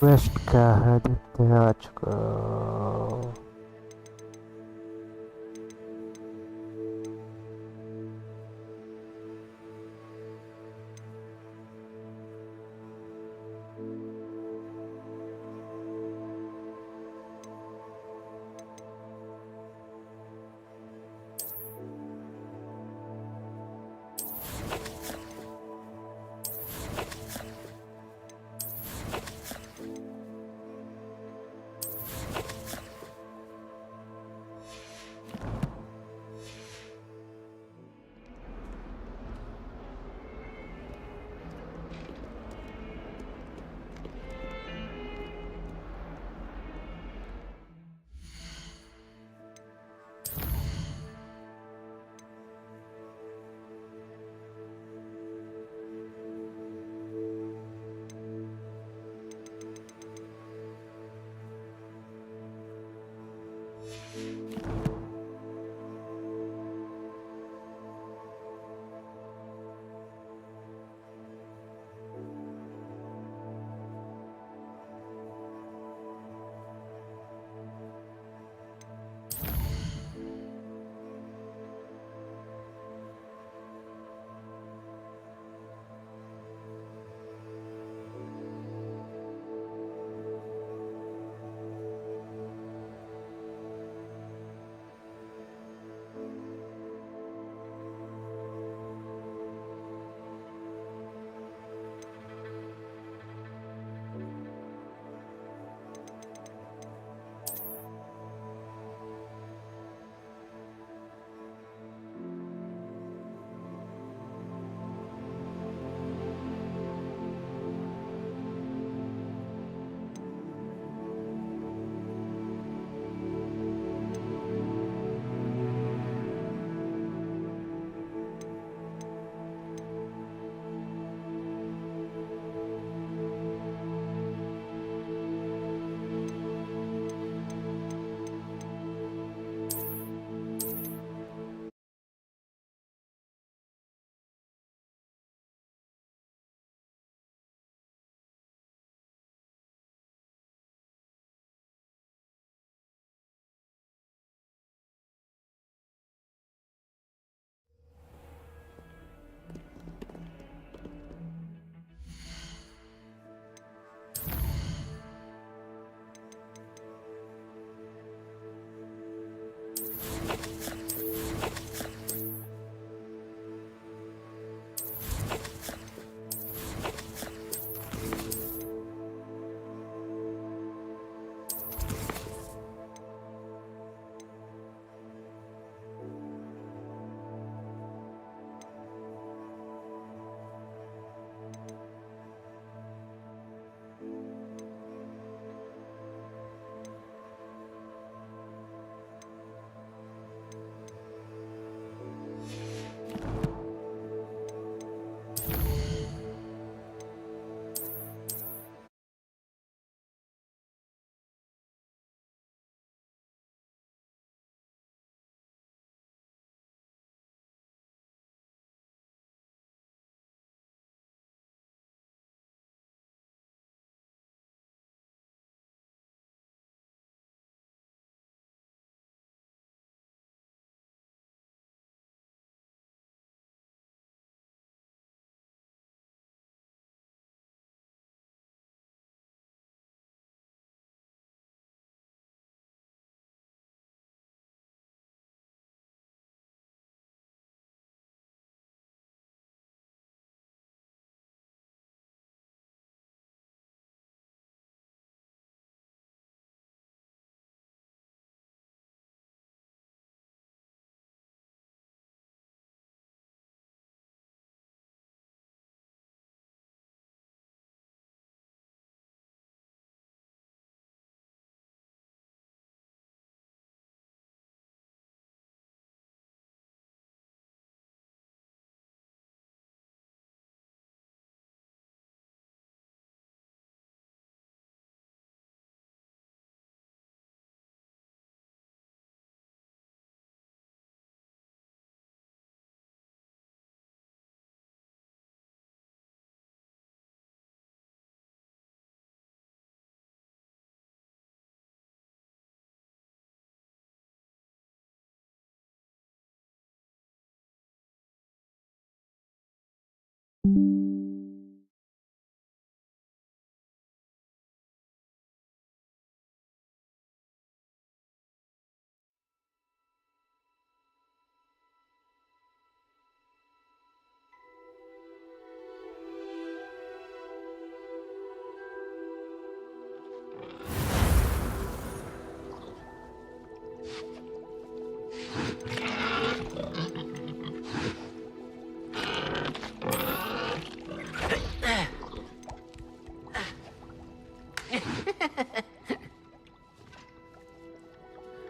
Quest कहाँ देते हैं आज को?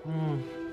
Hmm.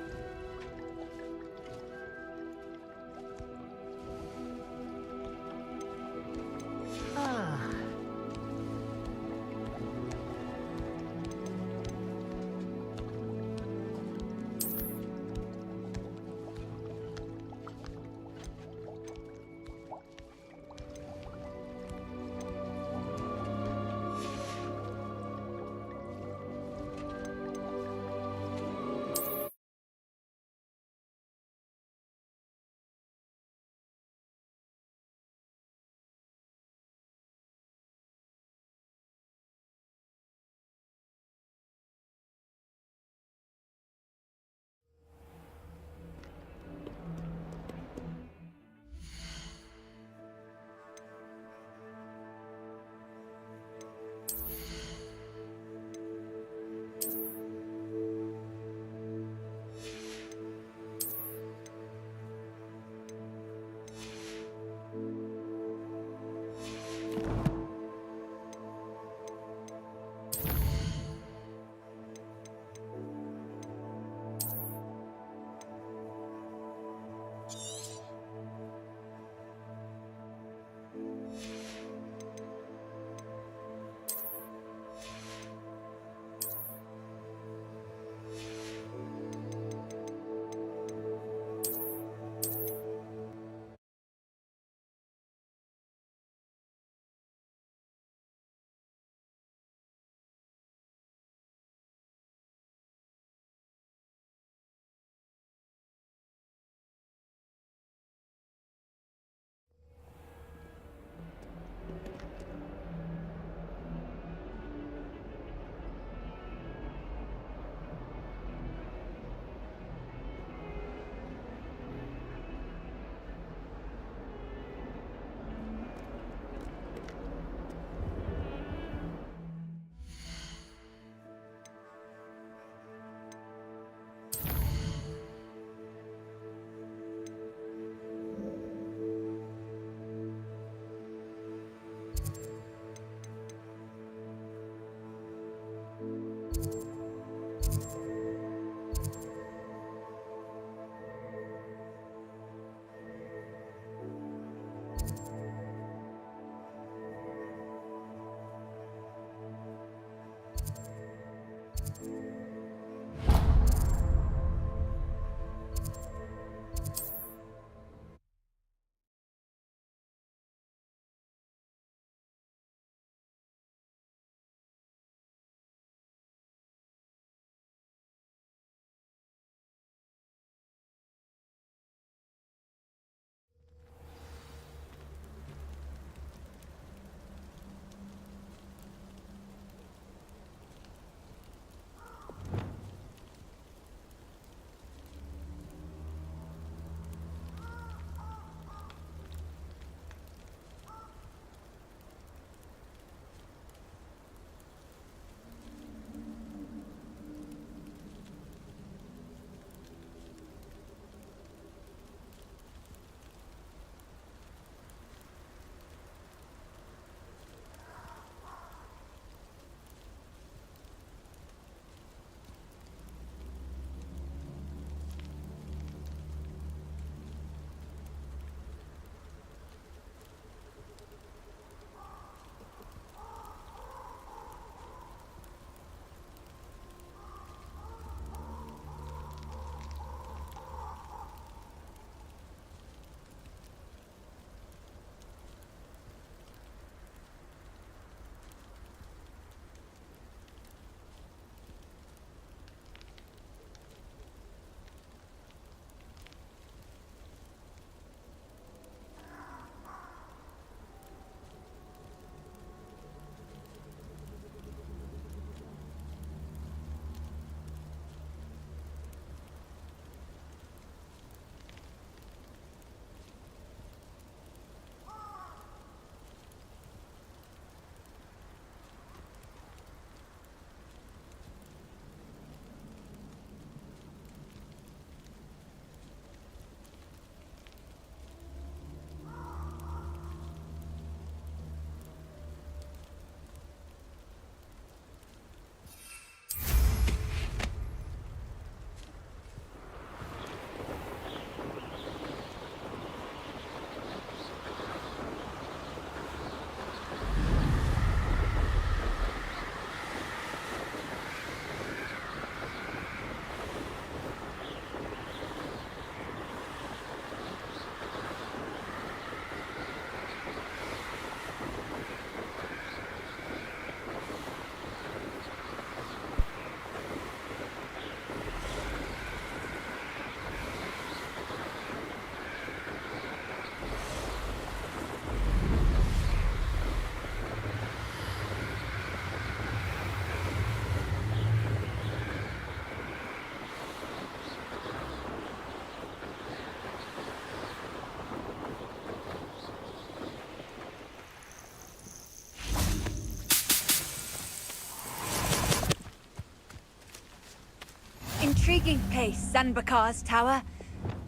intriguing place, Sanbakar's tower.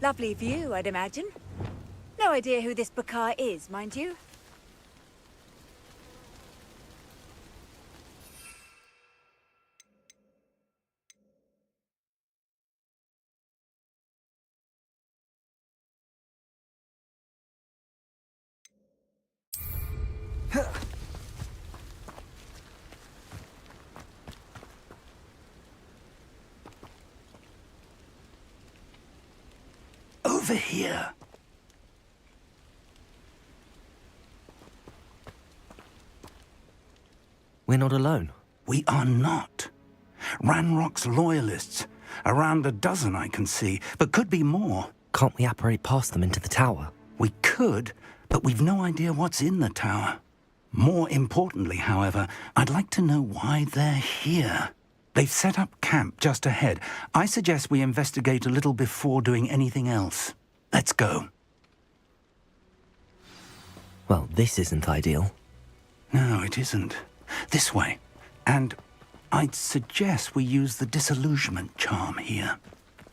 Lovely view, I'd imagine. No idea who this Bakar is, mind you. Over here. We're not alone. We are not. Ranrock's loyalists. Around a dozen I can see, but could be more. Can't we apparate past them into the tower? We could, but we've no idea what's in the tower. More importantly, however, I'd like to know why they're here. They've set up camp just ahead. I suggest we investigate a little before doing anything else. Let's go. Well, this isn't ideal. No, it isn't. This way. And I'd suggest we use the disillusionment charm here.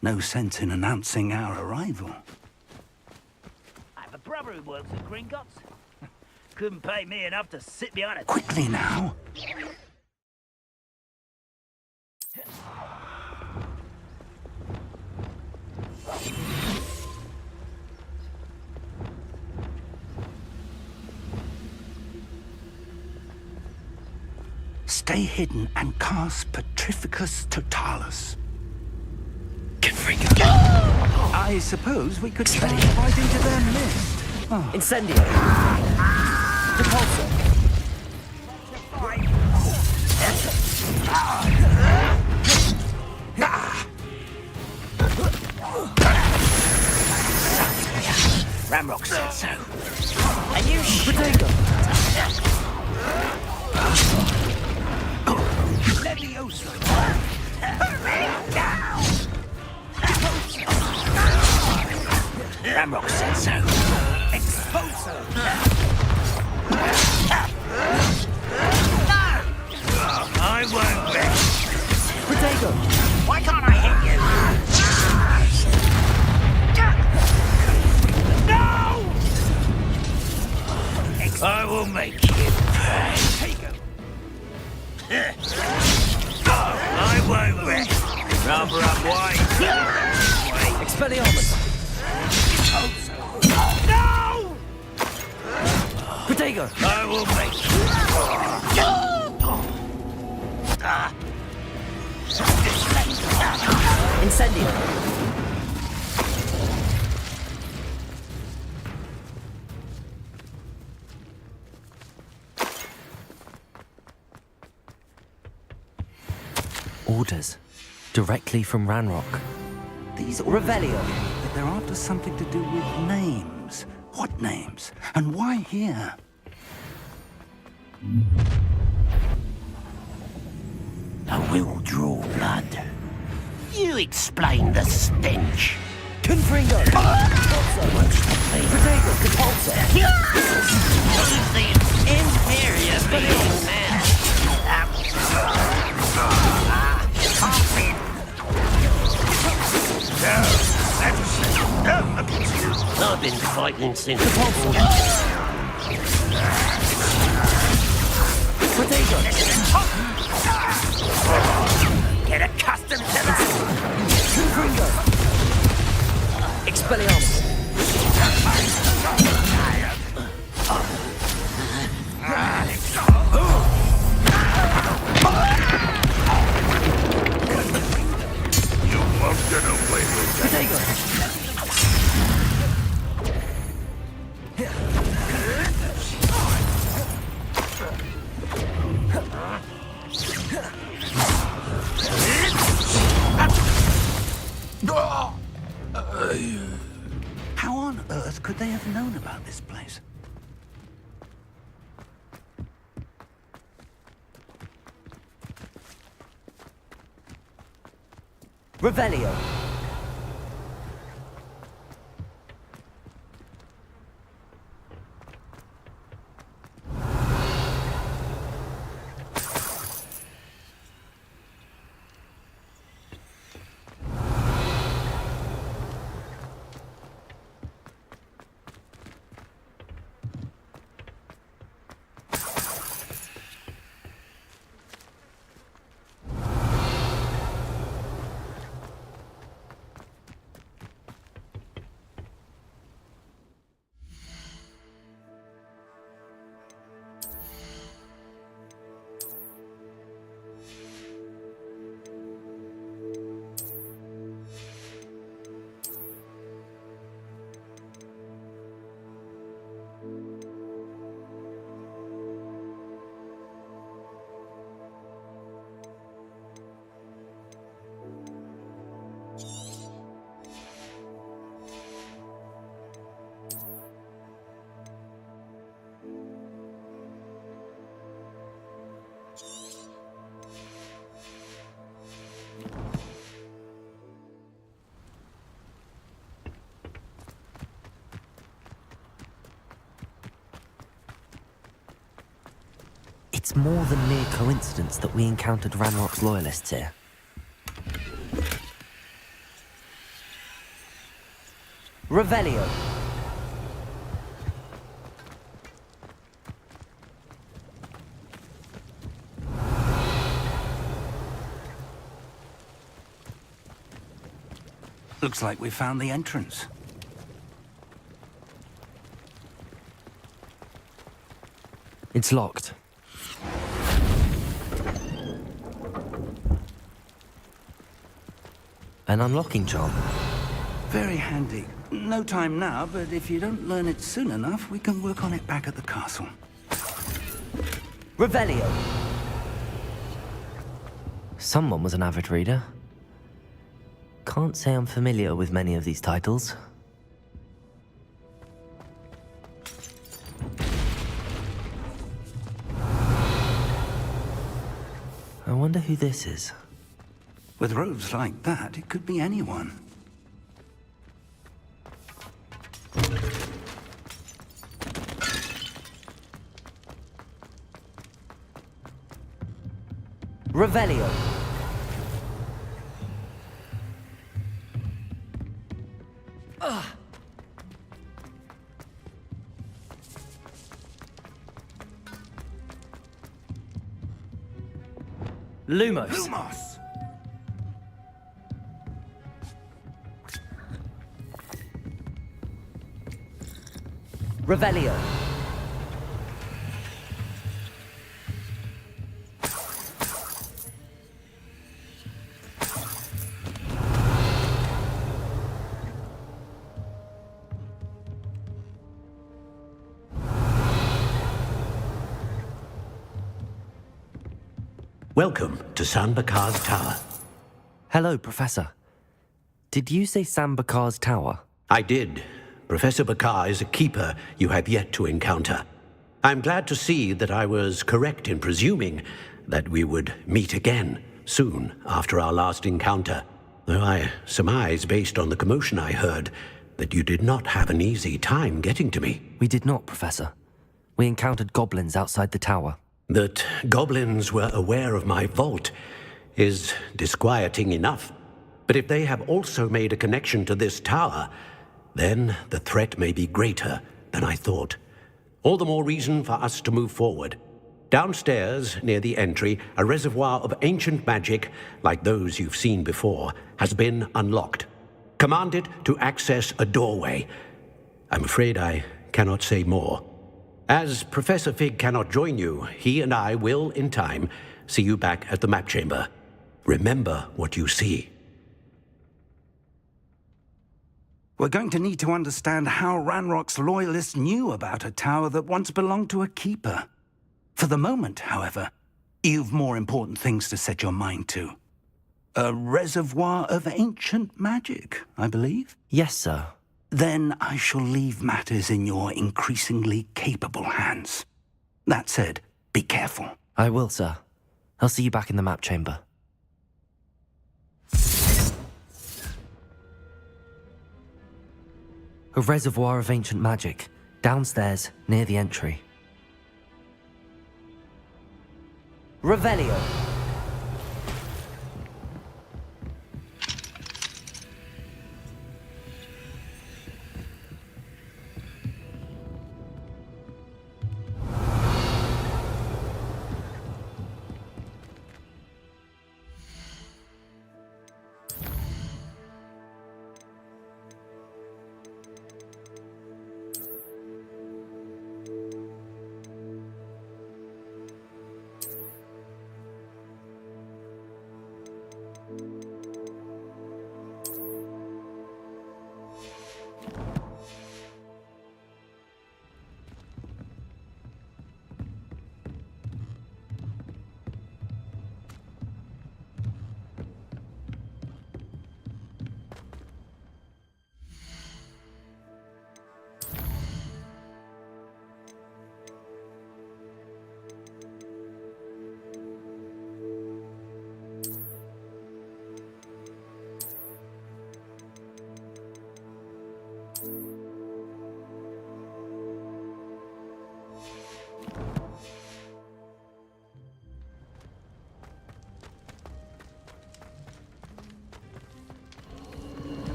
No sense in announcing our arrival. I have a brother who works at Gringotts. Couldn't pay me enough to sit behind a... Quickly now. Stay hidden and cast Petrificus Totalis. Gryffindor! I suppose we could slip right into their midst. Oh. Incendio! Repulsor! Ramrock said so. And you Potato! Leviosa! Ramrock said so. Expulso! I won't bet. Potato! Why can't I hit you? No! I will make you pay. I won't rest. Rather unwise. Expelliarmus! No! Potato! I will make you. Incendio! Orders. Directly from Ranrock. These Revelio. But they're after something to do with names. What names? And why here? I will draw blood. You explain the stench. Confringo! Potato! Compulsor! Who's the inferior being man? I've been fighting since. Potato! Get accustomed to that. Confringo! Expelliarmus! You won't get away with that. Potato! How on earth could they have known about this place? Revelio! It's more than mere coincidence that we encountered Ranrock's loyalists here. Revelio. Looks like we found the entrance. It's locked. An unlocking charm. Very handy. No time now, but if you don't learn it soon enough, we can work on it back at the castle. Revelio. Someone was an avid reader. Can't say I'm familiar with many of these titles. I wonder who this is. With robes like that, it could be anyone. Revelio. Lumos. Lumos! Revelio. Welcome to Sanbakar's Tower. Hello, Professor. Did you say Sambakar's Tower? I did. Professor Bakar is a keeper you have yet to encounter. I'm glad to see that I was correct in presuming that we would meet again soon after our last encounter, though I surmise, based on the commotion I heard, that you did not have an easy time getting to me. We did not, Professor. We encountered goblins outside the tower. That goblins were aware of my vault is disquieting enough. But if they have also made a connection to this tower, then the threat may be greater than I thought. All the more reason for us to move forward. Downstairs, near the entry, a reservoir of ancient magic, like those you've seen before, has been unlocked. Command it to access a doorway. I'm afraid I cannot say more. As Professor Fig cannot join you, he and I will, in time, see you back at the map chamber. Remember what you see. We're going to need to understand how Ranrock's loyalists knew about a tower that once belonged to a keeper. For the moment, however, you've more important things to set your mind to. A reservoir of ancient magic, I believe? Yes, sir. Then I shall leave matters in your increasingly capable hands. That said, be careful. I will, sir. I'll see you back in the map chamber. A reservoir of ancient magic, downstairs, near the entry. Revelio.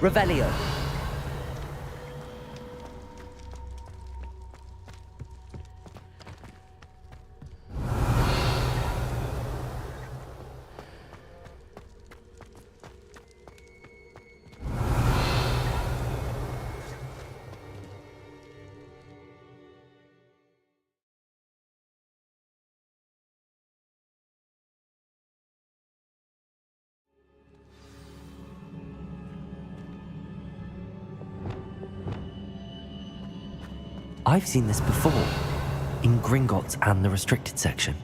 Revelio. I've seen this before, in Gringotts and the restricted section.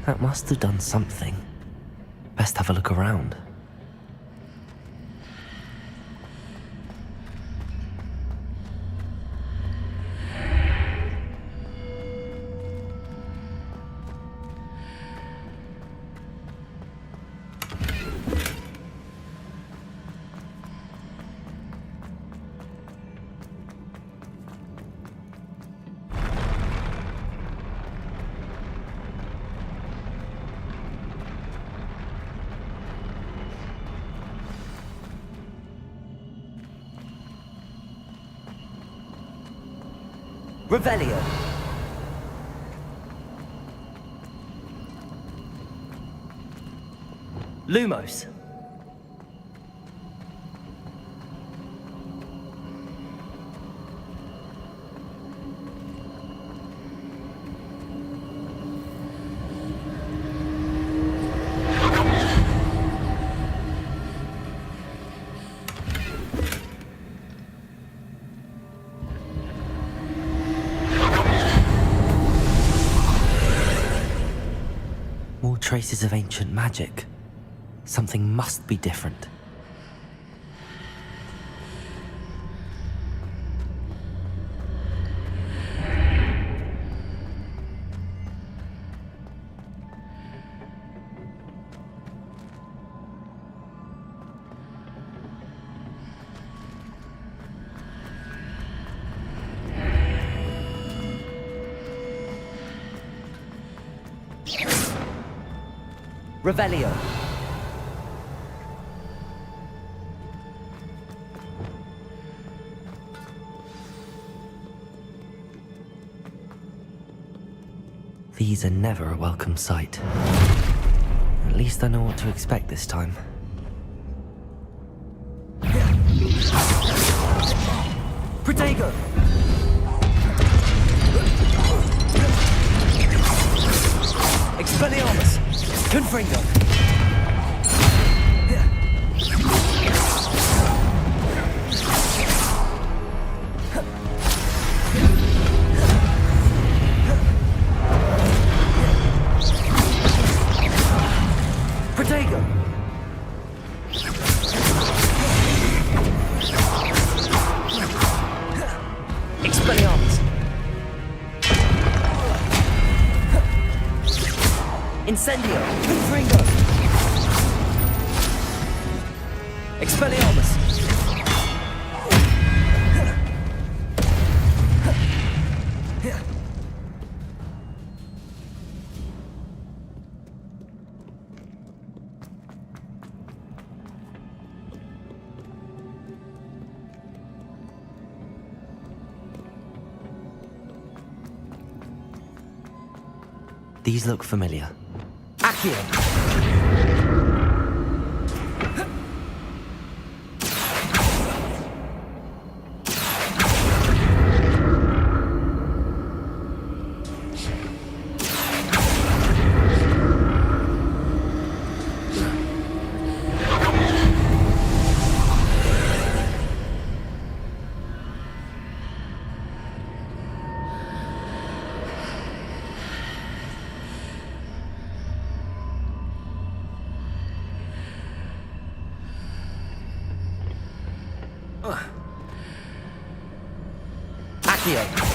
That must have done something. Best have a look around. Revelio. Lumos. Traces of ancient magic. Something must be different. Revelio. These are never a welcome sight. At least I know what to expect this time. Protego! Expelliarmus! Confringo! Protego! Expelliarmus! Incendio! Confringo! Expelliarmus! These look familiar. Accio! Accio!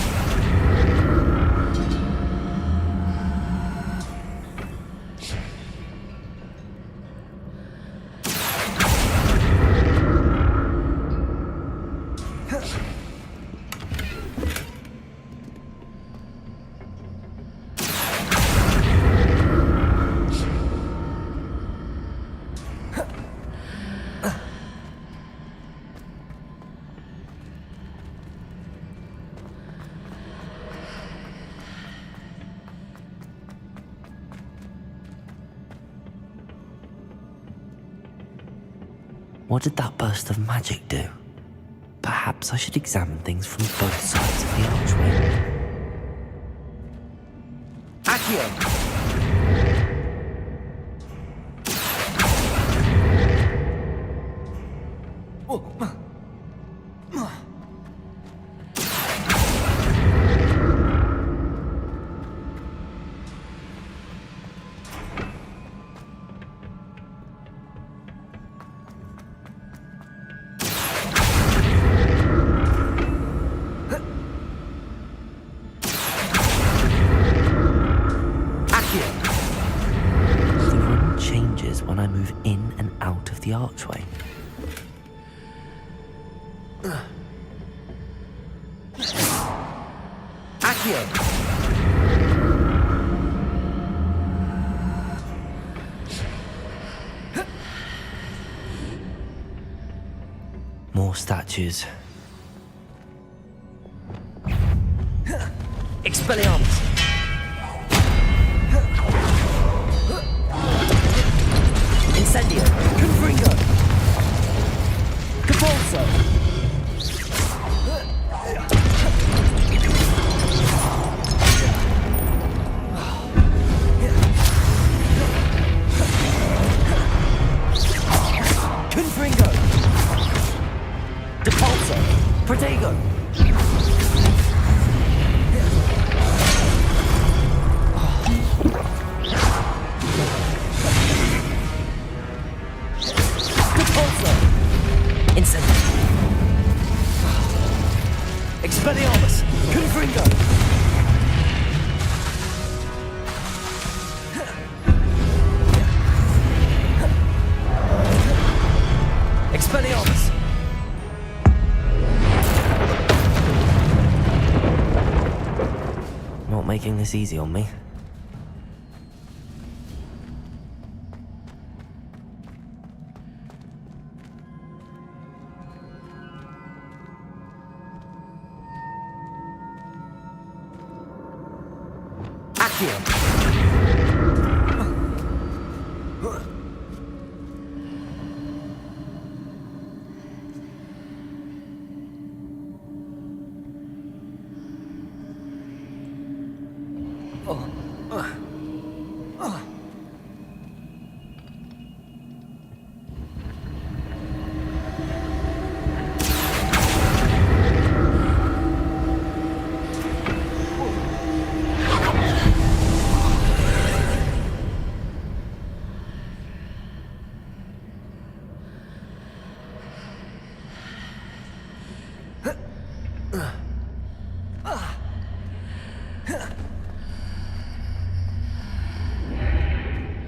What did that burst of magic do? Perhaps I should examine things from both sides of the archway. Accio! The room changes when I move in and out of the archway. Accio! More statues. Expelliarmus! Incendio! Confringo! Caponso! Confringo! Depulso! Protego! Expelliarmus! Confringo! Expelliarmus! Not making this easy on me.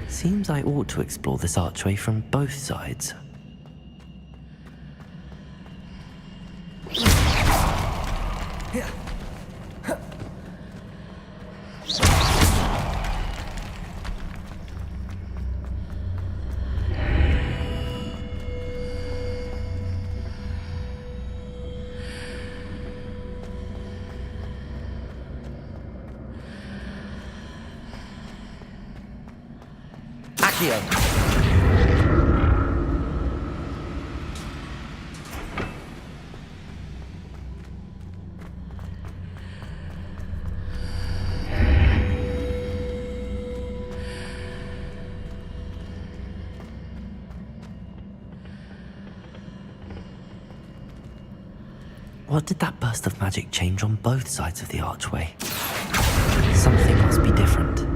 Seems I ought to explore this archway from both sides. What did that burst of magic change on both sides of the archway? Something must be different.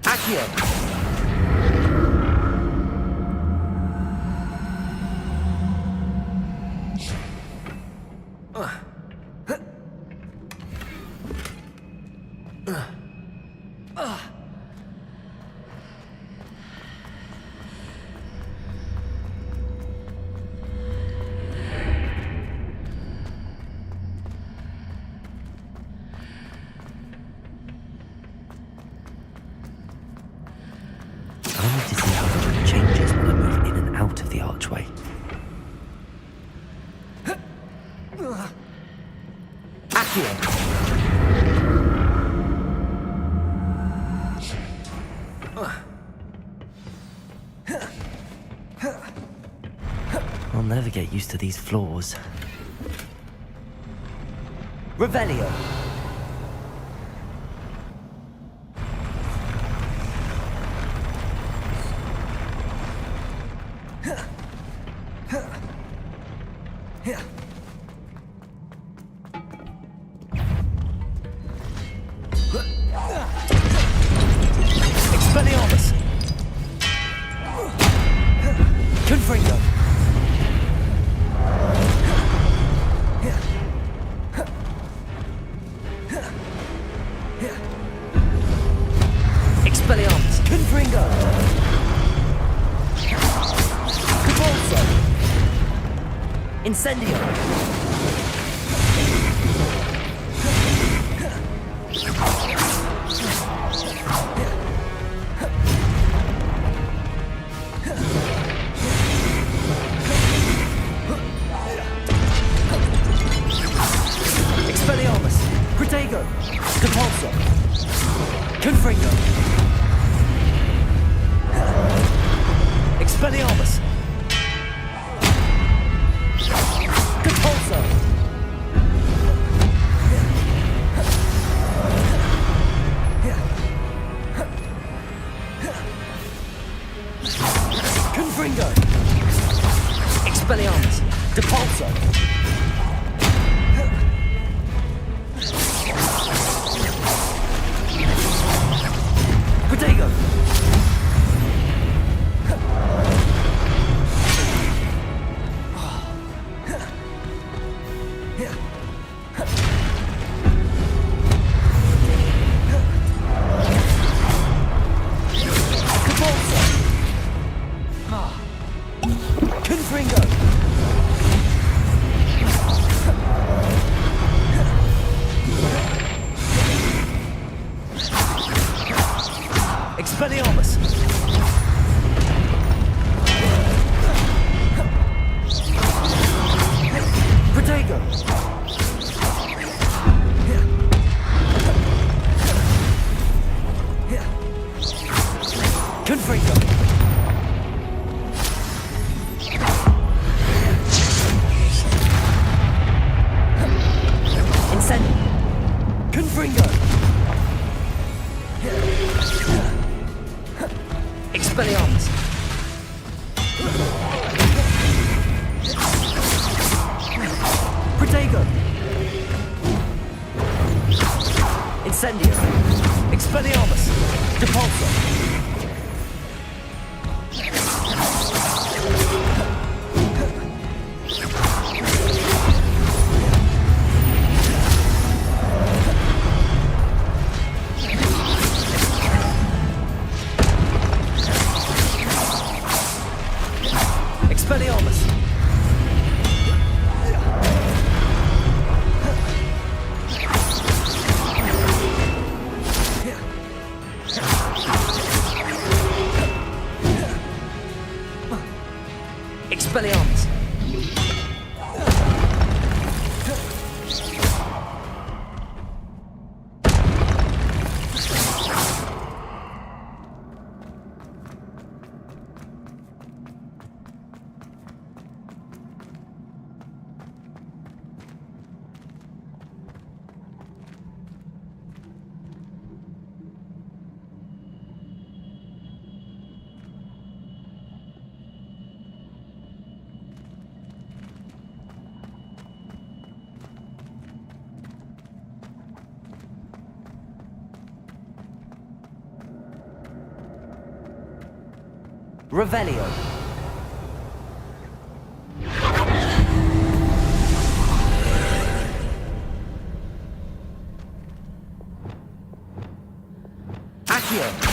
Accio! I'll never get used to these floors. Revelio. Expelliarmus. Confringo. Expelliarmus. Confringo. Convulso. Incendio. Expelliarmus. Protego. Compulso. Confringo. Expelliarmus. Compulso. Confringo. Expelliarmus. Depulso. Protego. Confringo. Expelliarmus. Protego. Confringo. Incendio. Confringo. Expelliarmus. Protego. Incendio. Expelliarmus. Depulso. Expelliarmus. Expelliarmus. Revelio. Accio.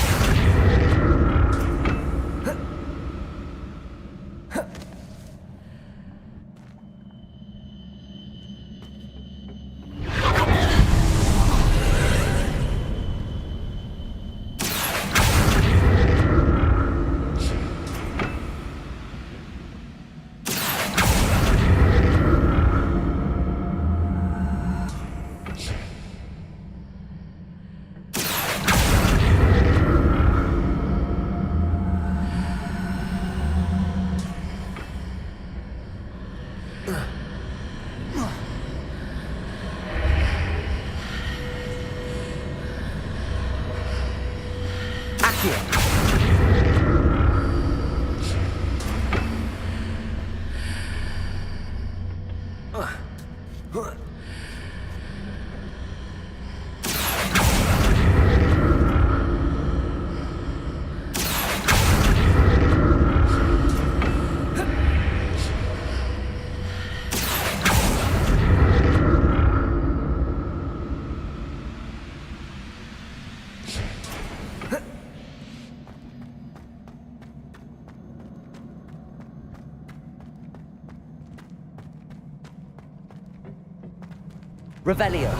Revelio.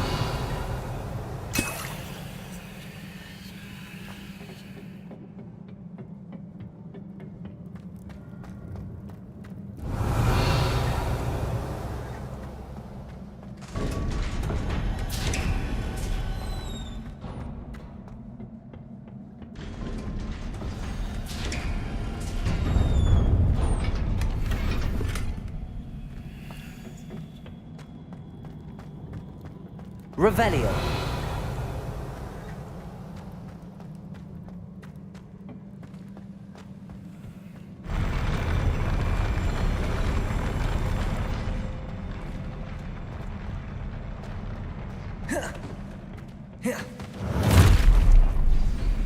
Revelio.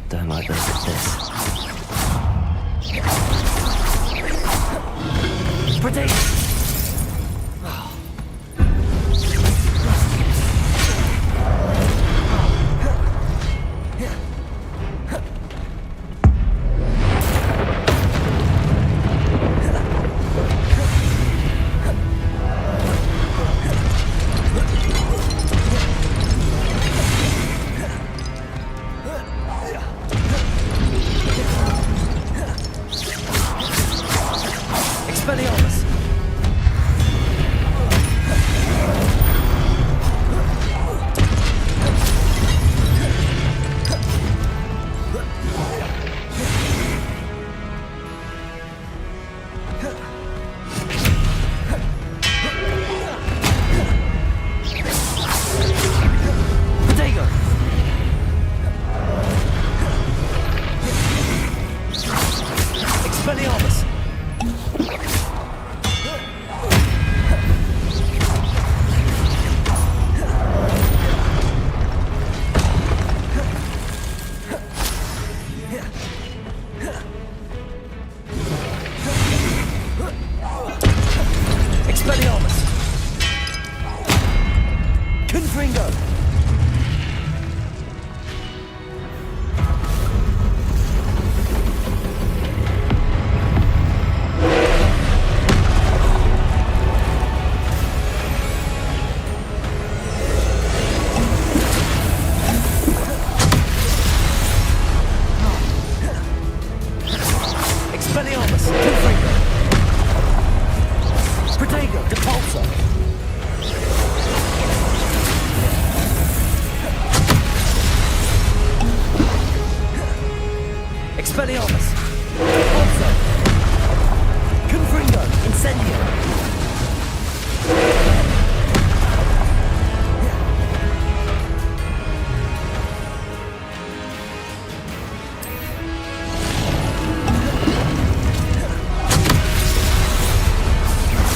Don't like this at this. Protect! Expelliarmus! Potato! Expelliarmus! Expelliarmus! Confringo! Expelliarmus! Confringo! Protego! Depulso! Expelliarmus! Depulso! Confringo! Incendio!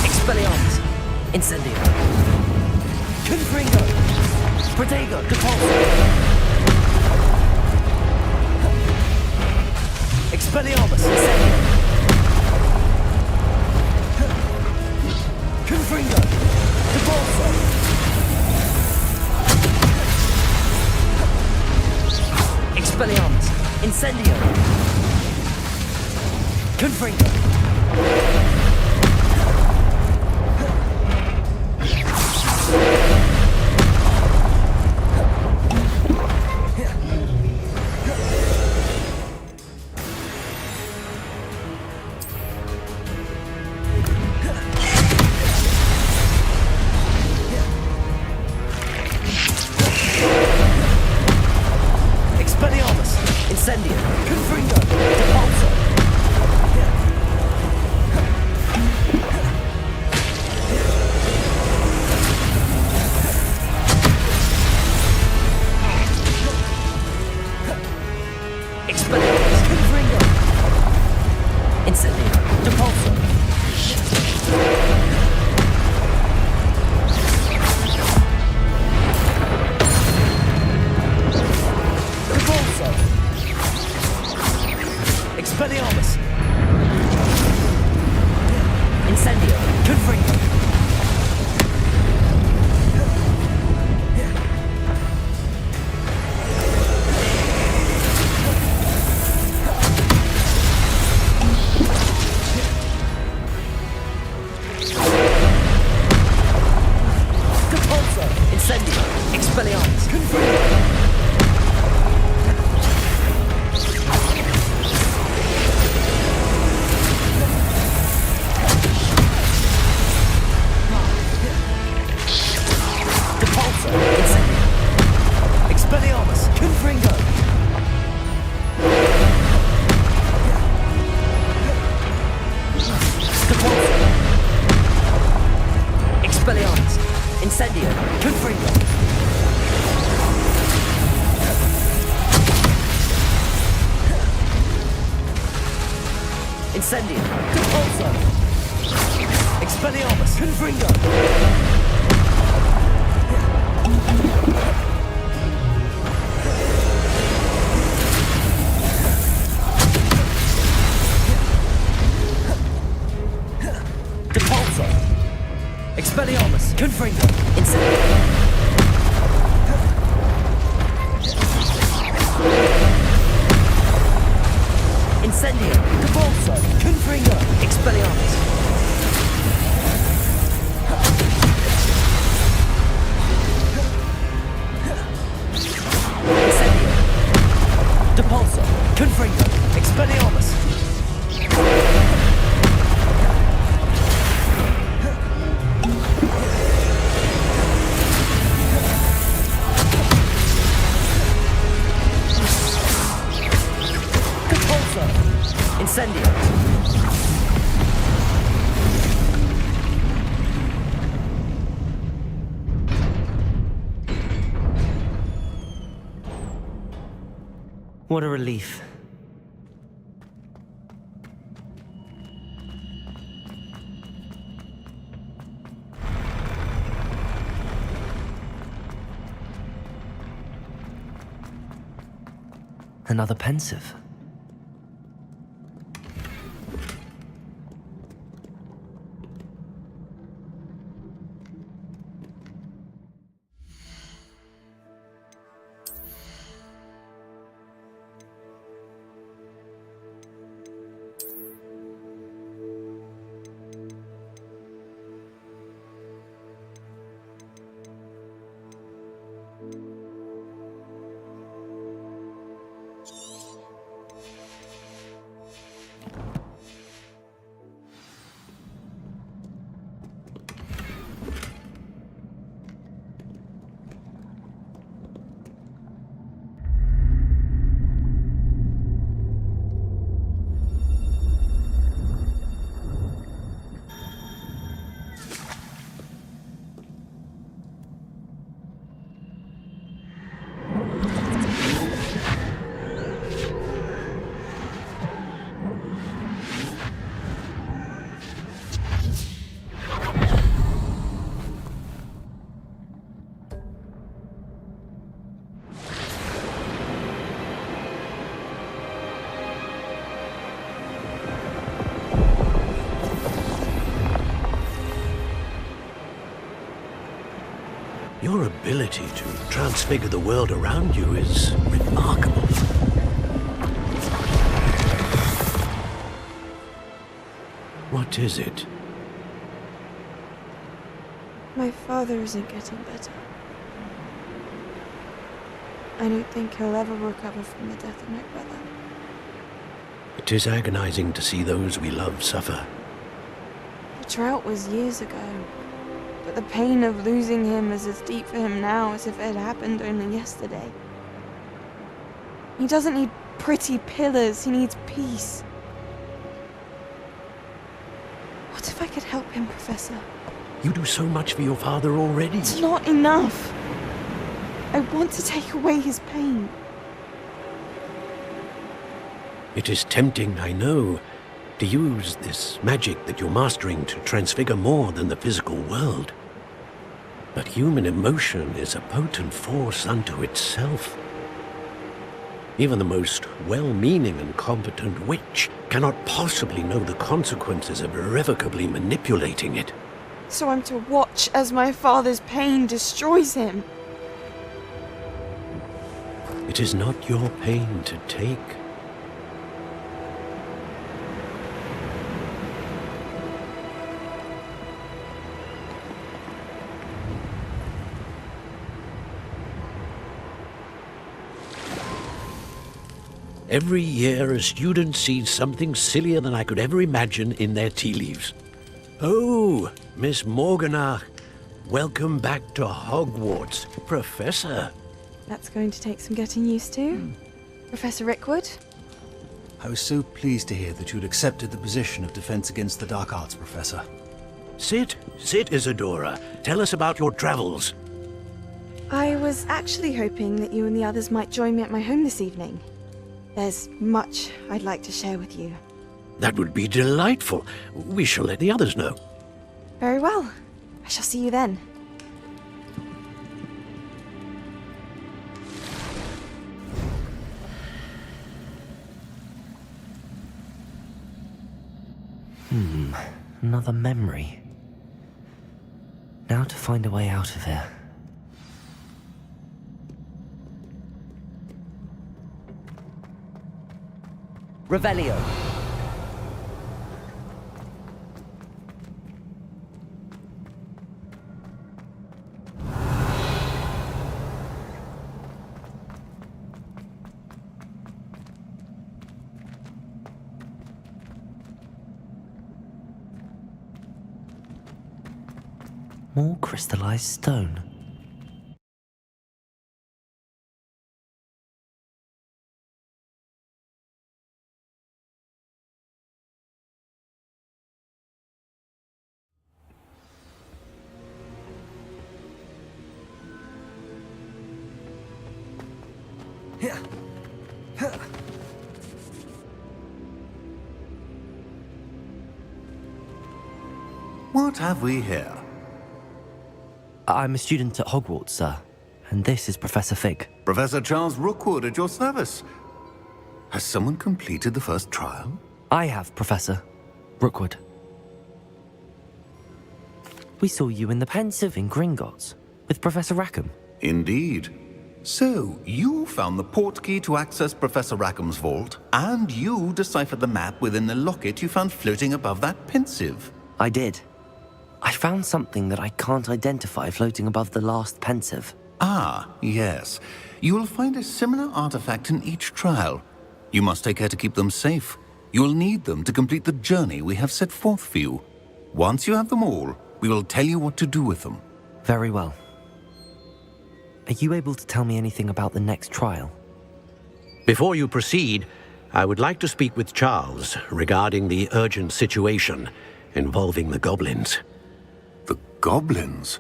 Expelliarmus! Incendio! Confringo! Protego! Depulso! Expelliarmus! Incendio! Confringo! Depulso! Expelliarmus! Incendio! Confringo! Expelliarmus! Incendio! Confringo! Depulso! Confringo! Depulso! Expelliarmus! Incendio! Confringo! Incendio! Depulso! Expelliarmus! Confringo! Depulso! Expelliarmus! Confringo! Incendio! Incendio! Depulso! Confringo! Expelliarmus! Incendio! Depulso! Confringo! Expelliarmus! Incendio! What a relief. Another pensive. Your ability to transfigure the world around you is remarkable. What is it? My father isn't getting better. I don't think he'll ever recover from the death of my brother. It is agonizing to see those we love suffer. The drought was years ago, but the pain of losing him is as deep for him now as if it had happened only yesterday. He doesn't need pretty pillars, he needs peace. What if I could help him, Professor? You do so much for your father already. It's not enough. I want to take away his pain. It is tempting, I know, to use this magic that you're mastering to transfigure more than the physical world. But human emotion is a potent force unto itself. Even the most well-meaning and competent witch cannot possibly know the consequences of irrevocably manipulating it. So I'm to watch as my father's pain destroys him. It is not your pain to take. Every year, a student sees something sillier than I could ever imagine in their tea leaves. Oh, Miss Morganach, welcome back to Hogwarts, Professor. That's going to take some getting used to. Professor Rickwood? I was so pleased to hear that you'd accepted the position of Defense Against the Dark Arts, Professor. Sit, Isadora. Tell us about your travels. I was actually hoping that you and the others might join me at my home this evening. There's much I'd like to share with you. That would be delightful. We shall let the others know. Very well. I shall see you then. Another memory. Now to find a way out of here. Revelio. More crystallized stone. What have we here? I'm a student at Hogwarts, sir, and this is Professor Fig. Professor Charles Rookwood at your service. Has someone completed the first trial? I have, Professor Rookwood. We saw you in the Pensive in Gringotts with Professor Rackham. Indeed. So, you found the portkey to access Professor Rackham's vault, and you deciphered the map within the locket you found floating above that Pensive. I did. I found something that I can't identify floating above the last Pensive. Ah, yes. You will find a similar artifact in each trial. You must take care to keep them safe. You will need them to complete the journey we have set forth for you. Once you have them all, we will tell you what to do with them. Very well. Are you able to tell me anything about the next trial? Before you proceed, I would like to speak with Charles regarding the urgent situation involving the goblins. The goblins?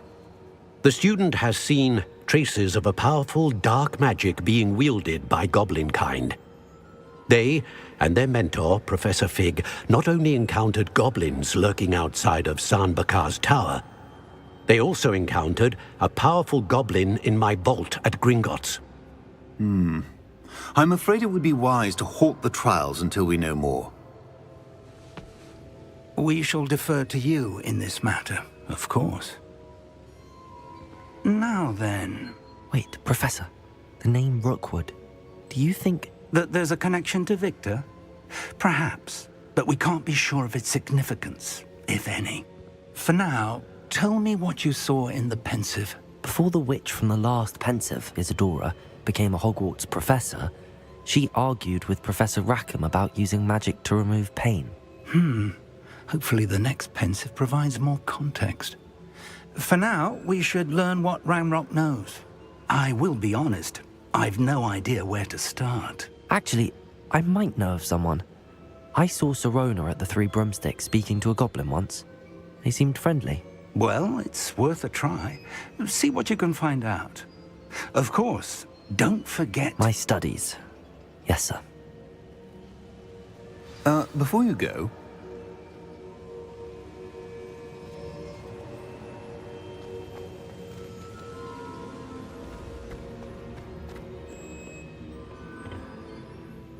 The student has seen traces of a powerful dark magic being wielded by goblin kind. They and their mentor, Professor Fig, not only encountered goblins lurking outside of Bakar's tower, they also encountered a powerful goblin in my vault at Gringotts. I'm afraid it would be wise to halt the trials until we know more. We shall defer to you in this matter, of course. Now then... Wait, Professor. The name Rookwood. Do you think... that there's a connection to Victor? Perhaps, but we can't be sure of its significance, if any. For now, tell me what you saw in the Pensive. Before the witch from the last Pensive, Isadora, became a Hogwarts professor, she argued with Professor Rackham about using magic to remove pain. Hopefully the next Pensive provides more context. For now, we should learn what Ranrock knows. I will be honest, I've no idea where to start. Actually, I might know of someone. I saw Serona at the Three Broomsticks speaking to a goblin once. They seemed friendly. Well, it's worth a try. See what you can find out. Of course, don't forget... My studies. Yes, sir. Before you go...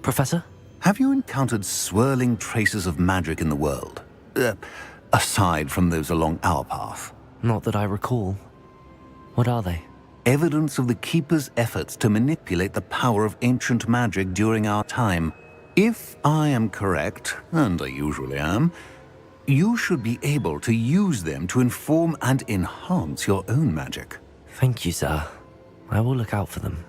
Professor? Have you encountered swirling traces of magic in the world? Aside from those along our path? Not that I recall. What are they? Evidence of the Keeper's efforts to manipulate the power of ancient magic during our time. If I am correct, and I usually am, you should be able to use them to inform and enhance your own magic. Thank you, sir. I will look out for them.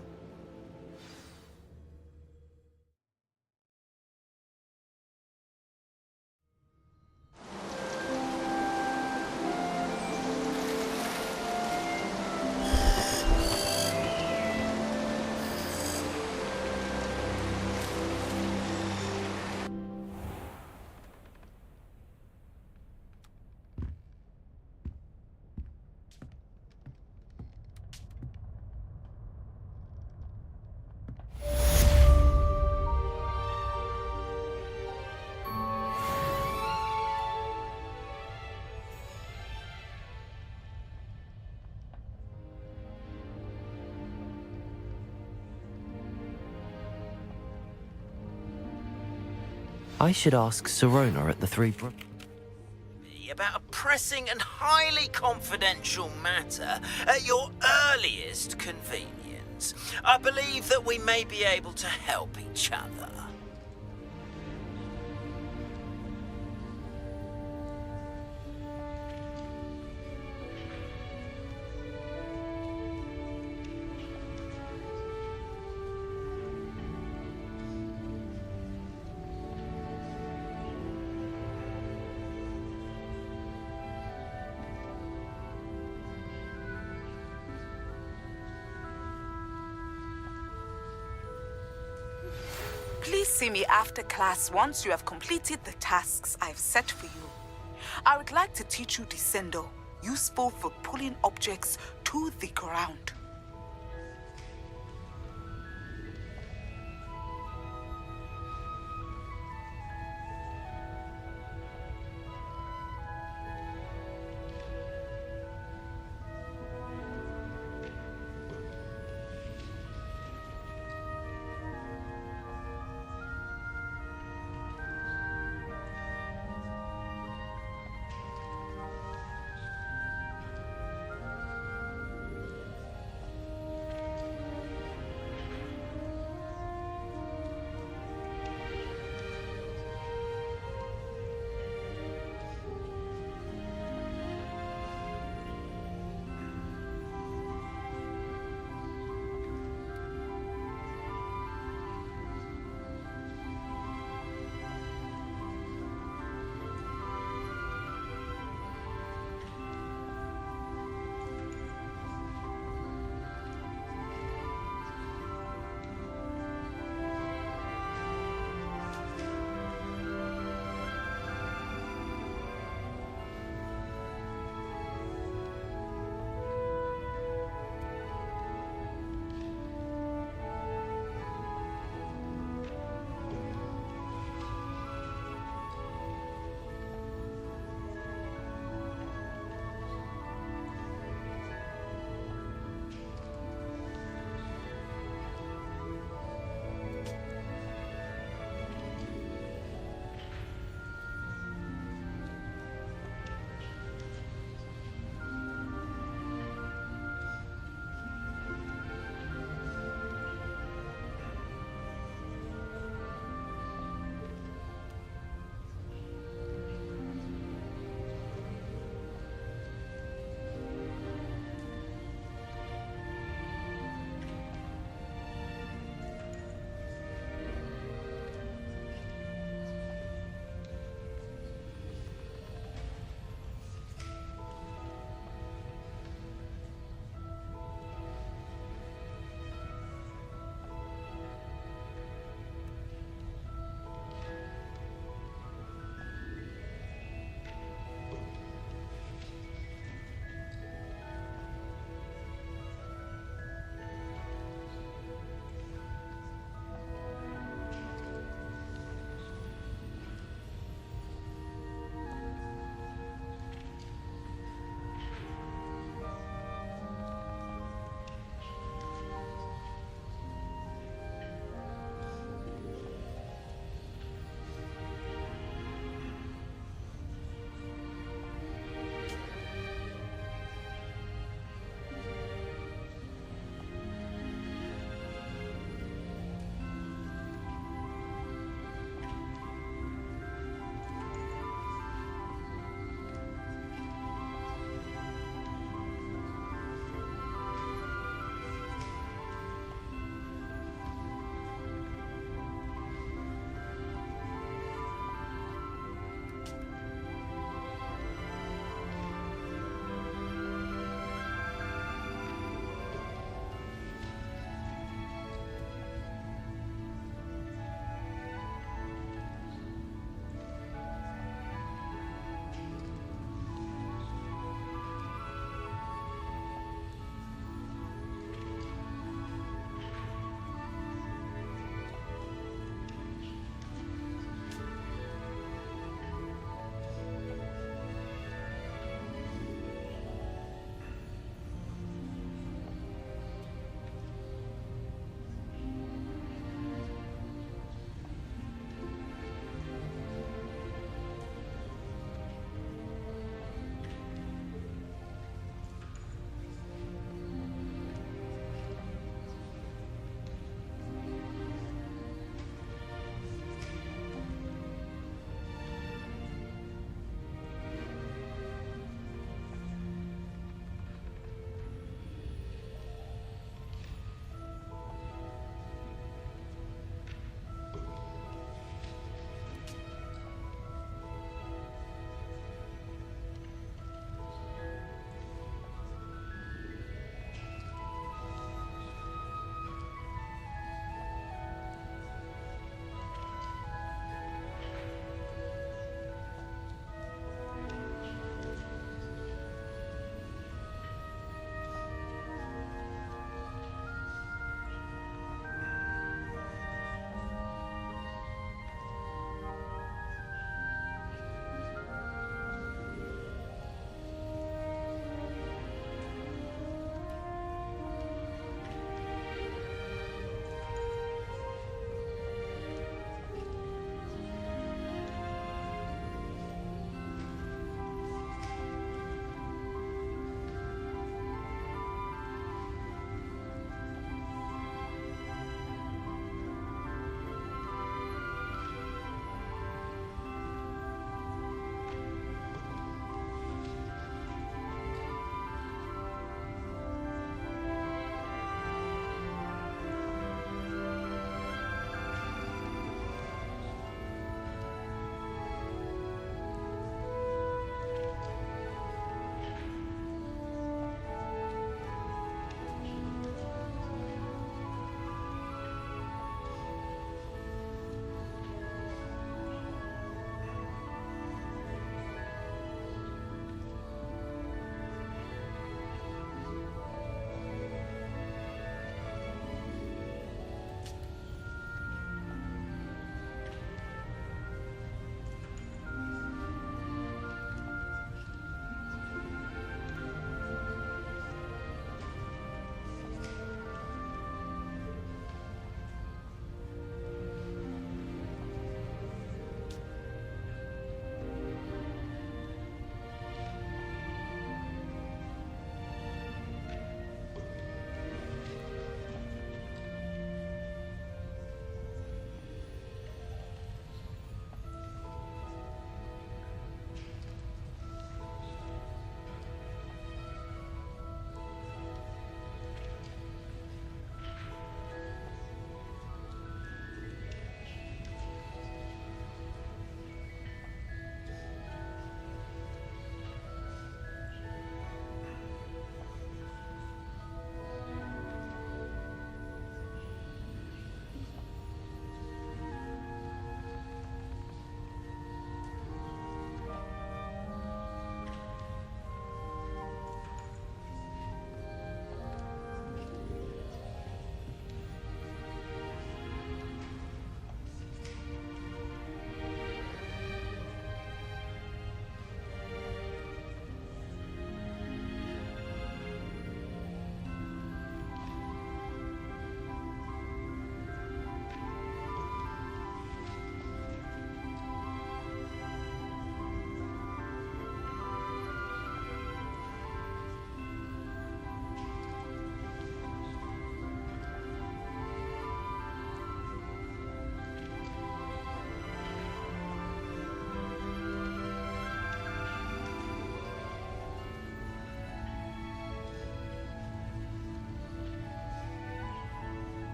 I should ask Sirona at the Three Brook. About a pressing and highly confidential matter at your earliest convenience. I believe that we may be able to help each other. Please see me after class once you have completed the tasks I've set for you. I would like to teach you Descendo, useful for pulling objects to the ground.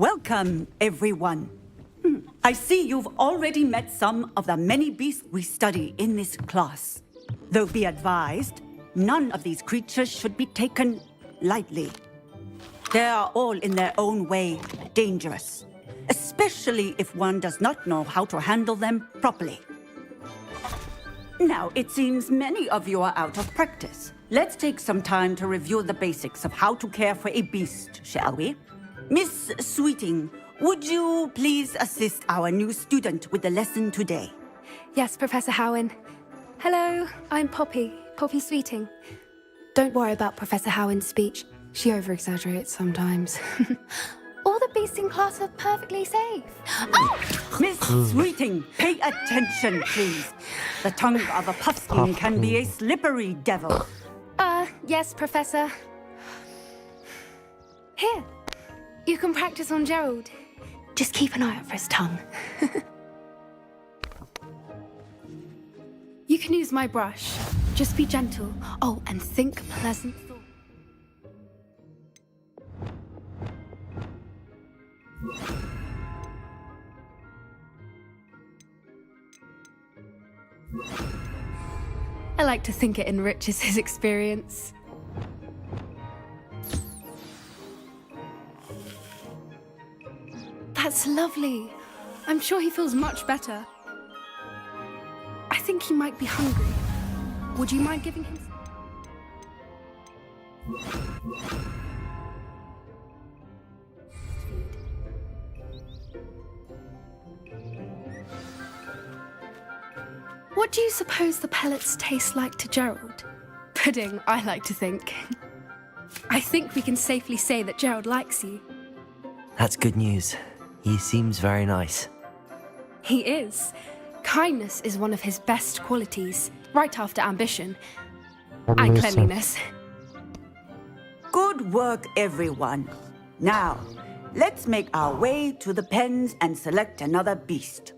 Welcome, everyone. I see you've already met some of the many beasts we study in this class. Though be advised, none of these creatures should be taken lightly. They are all in their own way dangerous, especially if one does not know how to handle them properly. Now, it seems many of you are out of practice. Let's take some time to review the basics of how to care for a beast, shall we? Miss Sweeting, would you please assist our new student with the lesson today? Yes, Professor Howen. Hello, I'm Poppy Sweeting. Don't worry about Professor Howen's speech. She over-exaggerates sometimes. All the beasts in class are perfectly safe. Oh! Miss Sweeting, pay attention, please. The tongue of a puffskein can be a slippery devil. Yes, Professor. Here, you can practice on Gerald. Just keep an eye out for his tongue. You can use my brush. Just be gentle. Oh, and think pleasant thoughts. I like to think it enriches his experience. That's lovely. I'm sure he feels much better. I think he might be hungry. Would you mind giving him some? What do you suppose the pellets taste like to Gerald? Pudding, I like to think. I think we can safely say that Gerald likes you. That's good news. He seems very nice. He is. Kindness is one of his best qualities, right after ambition. And cleanliness. Good work, everyone. Now, let's make our way to the pens and select another beast.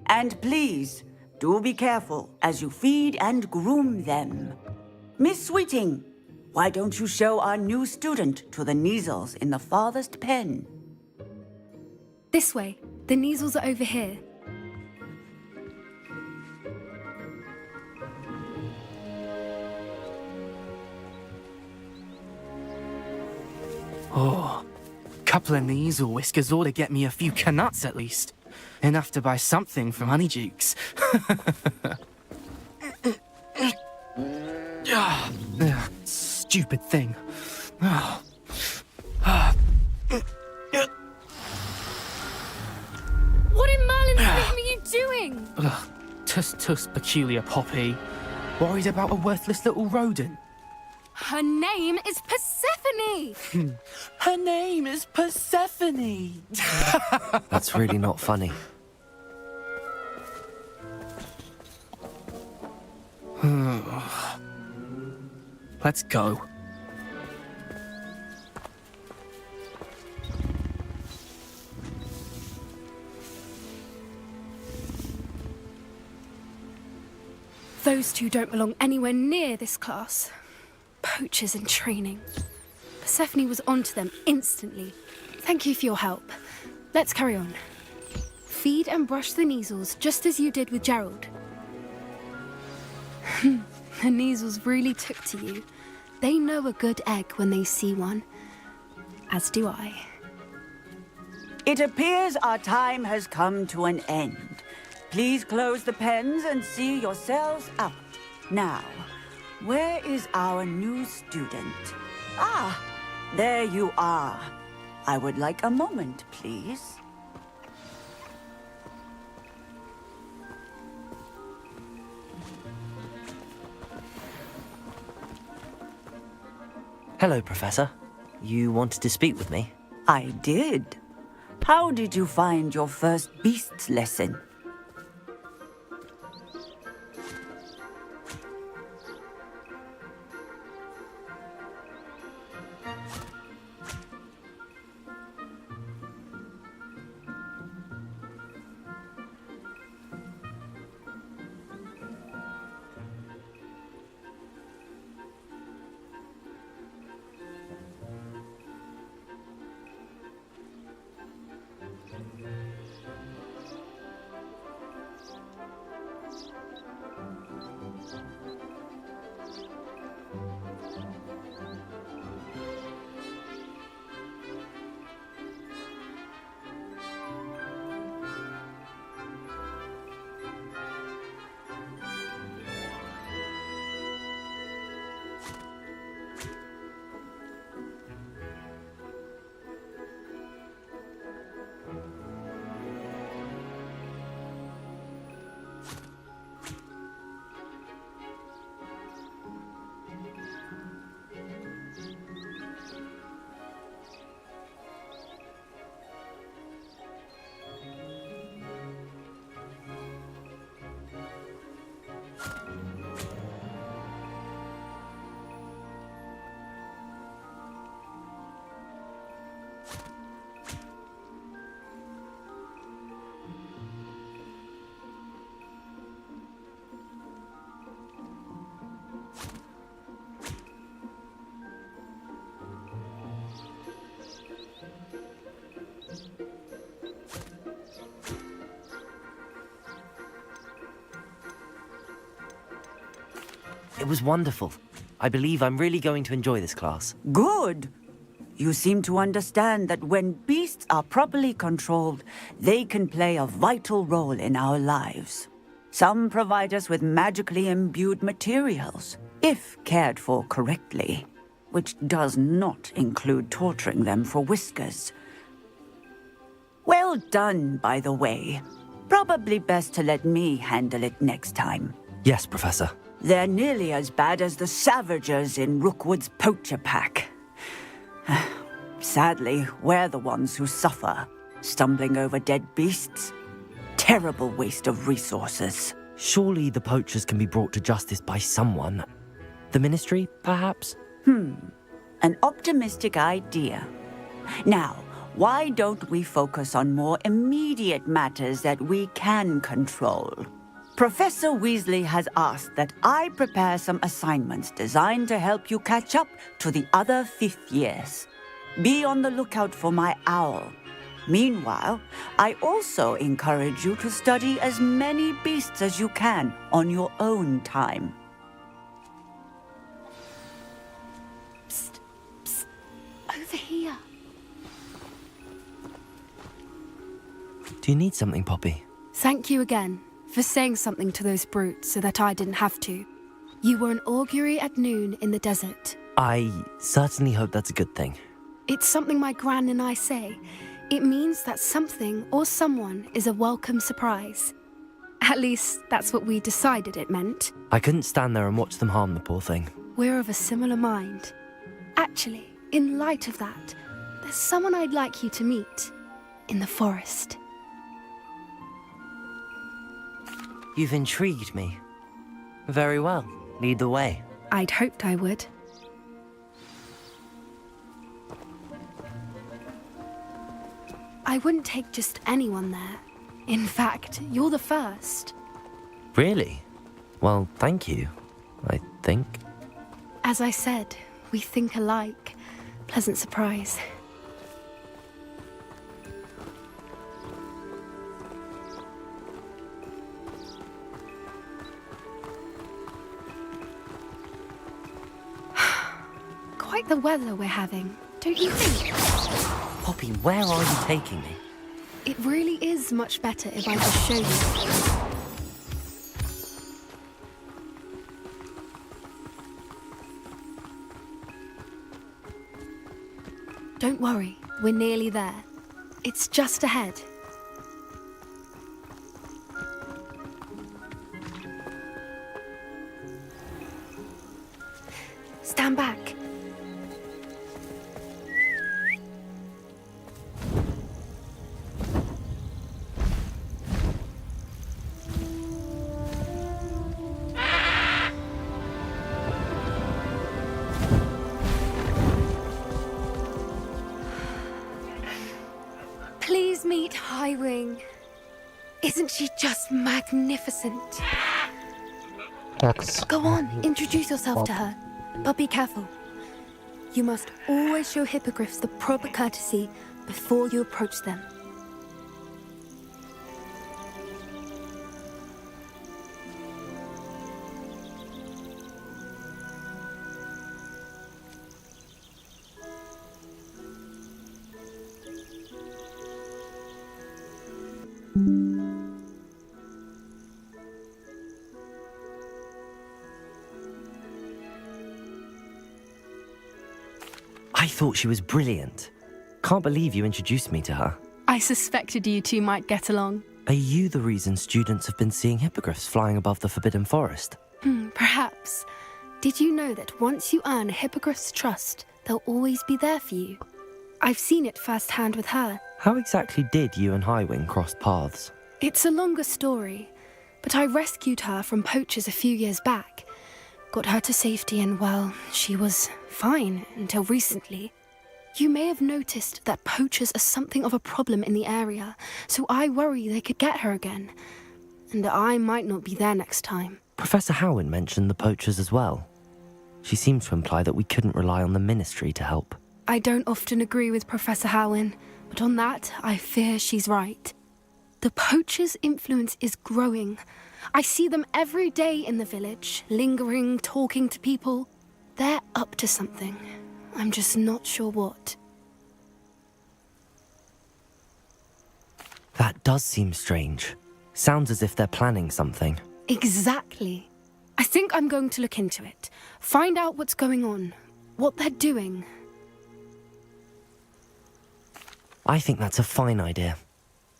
And please, do be careful as you feed and groom them. Miss Sweeting, why don't you show our new student to the Neasels in the farthest pen? This way. The Neasels are over here. Oh, couple of Neasel whiskers ought to get me a few canuts at least. Enough to buy something from Honeydukes. Stupid thing. What in Merlin's name are you doing? Tuss, peculiar Poppy. Worried about a worthless little rodent. Her name is Persephone! Her name is Persephone! That's really not funny. Let's go. Those two don't belong anywhere near this class. Poachers in training. Persephone was onto them instantly. Thank you for your help. Let's carry on. Feed and brush the Neasels just as you did with Gerald. The Neasels really took to you. They know a good egg when they see one. As do I. It appears our time has come to an end. Please close the pens and see yourselves out. Now, where is our new student? Ah, there you are. I would like a moment, please. Hello, Professor. You wanted to speak with me? I did. How did you find your first beasts lesson? It was wonderful. I believe I'm really going to enjoy this class. Good. You seem to understand that when beasts are properly controlled, they can play a vital role in our lives. Some provide us with magically imbued materials, if cared for correctly, which does not include torturing them for whiskers. Well done, by the way. Probably best to let me handle it next time. Yes, Professor. They're nearly as bad as the Savagers in Rookwood's poacher pack. Sadly, we're the ones who suffer, stumbling over dead beasts. Terrible waste of resources. Surely the poachers can be brought to justice by someone. The Ministry, perhaps? An optimistic idea. Now, why don't we focus on more immediate matters that we can control? Professor Weasley has asked that I prepare some assignments designed to help you catch up to the other fifth years. Be on the lookout for my owl. Meanwhile, I also encourage you to study as many beasts as you can on your own time. Psst, psst, over here. Do you need something, Poppy? Thank you again for saying something to those brutes so that I didn't have to. You were an augury at noon in the desert. I certainly hope that's a good thing. It's something my gran and I say. It means that something or someone is a welcome surprise. At least, that's what we decided it meant. I couldn't stand there and watch them harm the poor thing. We're of a similar mind. Actually, in light of that, there's someone I'd like you to meet. In the forest. You've intrigued me. Very well. Lead the way. I'd hoped I would. I wouldn't take just anyone there. In fact, you're the first. Really? Well, thank you, I think. As I said, we think alike. Pleasant surprise. Quite the weather we're having, don't you think? Poppy, where are you taking me? It really is much better if I just show you. Don't worry, we're nearly there. It's just ahead. Stand back. Please meet Highwing. Isn't she just magnificent? Go on, introduce yourself to her. But be careful. You must always show hippogriffs the proper courtesy before you approach them. I thought she was brilliant. Can't believe you introduced me to her. I suspected you two might get along. Are you the reason students have been seeing hippogriffs flying above the Forbidden Forest? Perhaps. Did you know that once you earn a hippogriff's trust, they'll always be there for you? I've seen it firsthand with her. How exactly did you and Highwing cross paths? It's a longer story, but I rescued her from poachers a few years back. Got her to safety and, well, she was fine until recently. You may have noticed that poachers are something of a problem in the area, so I worry they could get her again. And I might not be there next time. Professor Howin mentioned the poachers as well. She seemed to imply that we couldn't rely on the Ministry to help. I don't often agree with Professor Howin, but on that, I fear she's right. The poachers' influence is growing, I see them every day in the village, lingering, talking to people. They're up to something. I'm just not sure what. That does seem strange. Sounds as if they're planning something. Exactly. I think I'm going to look into it. Find out what's going on. What they're doing. I think that's a fine idea.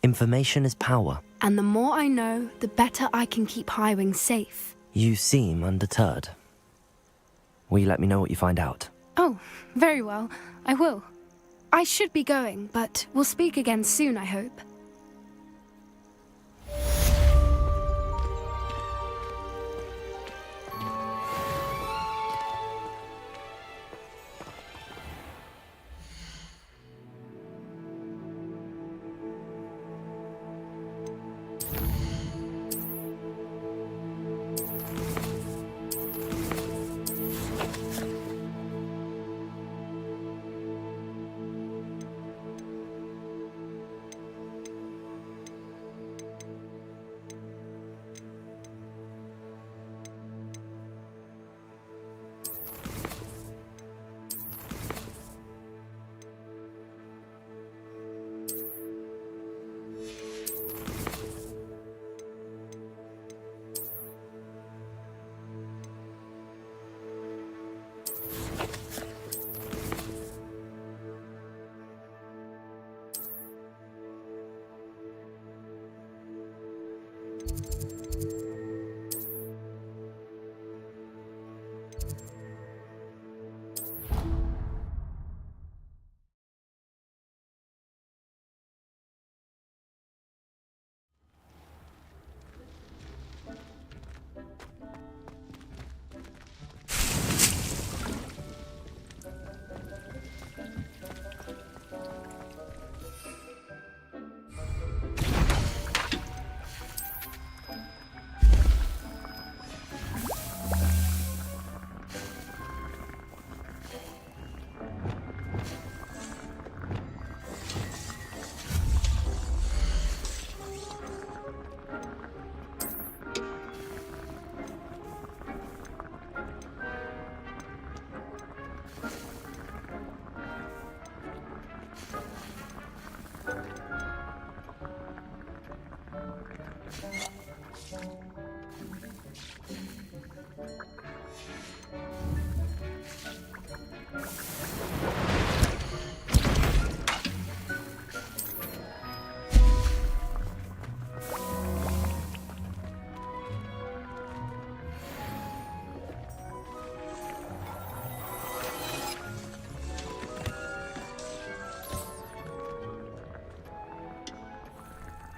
Information is power. And the more I know, the better I can keep Highwing safe. You seem undeterred. Will you let me know what you find out? Oh, very well. I will. I should be going, but we'll speak again soon, I hope.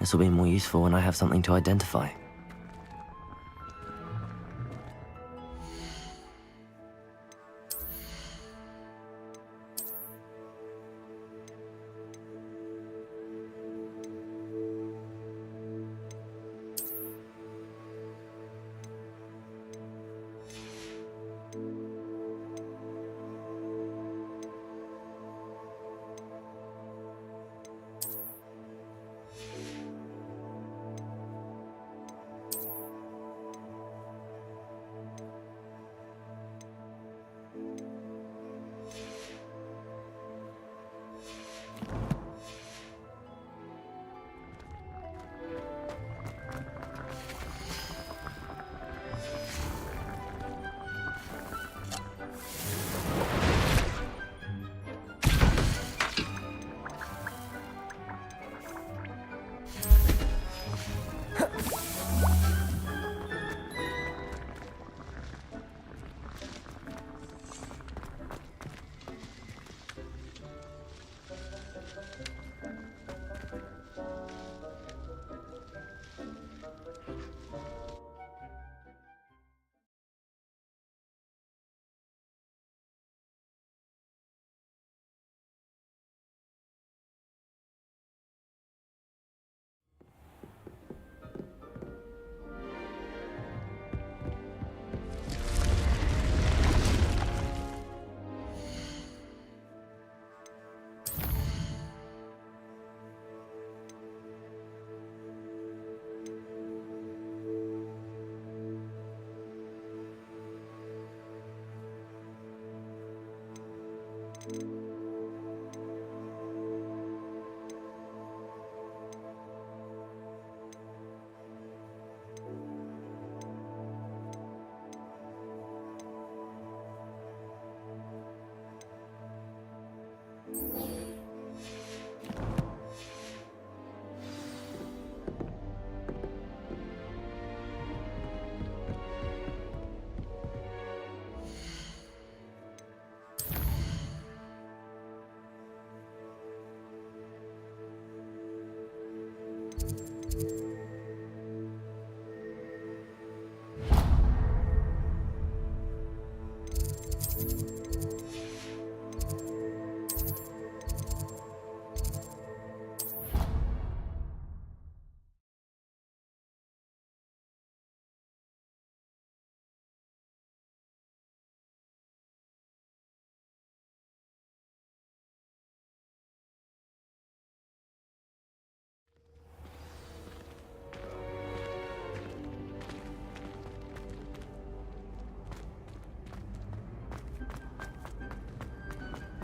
This will be more useful when I have something to identify.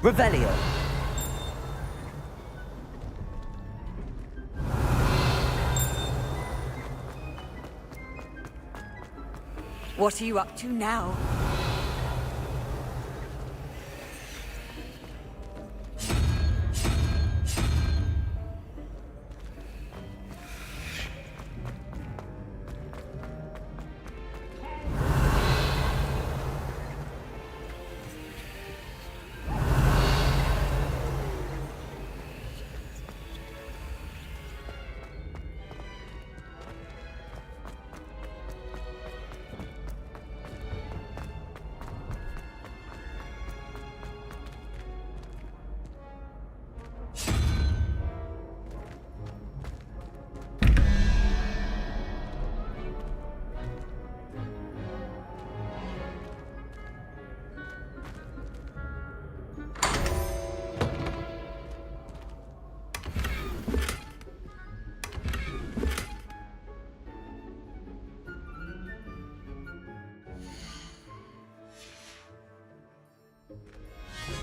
Revelio. What are you up to now?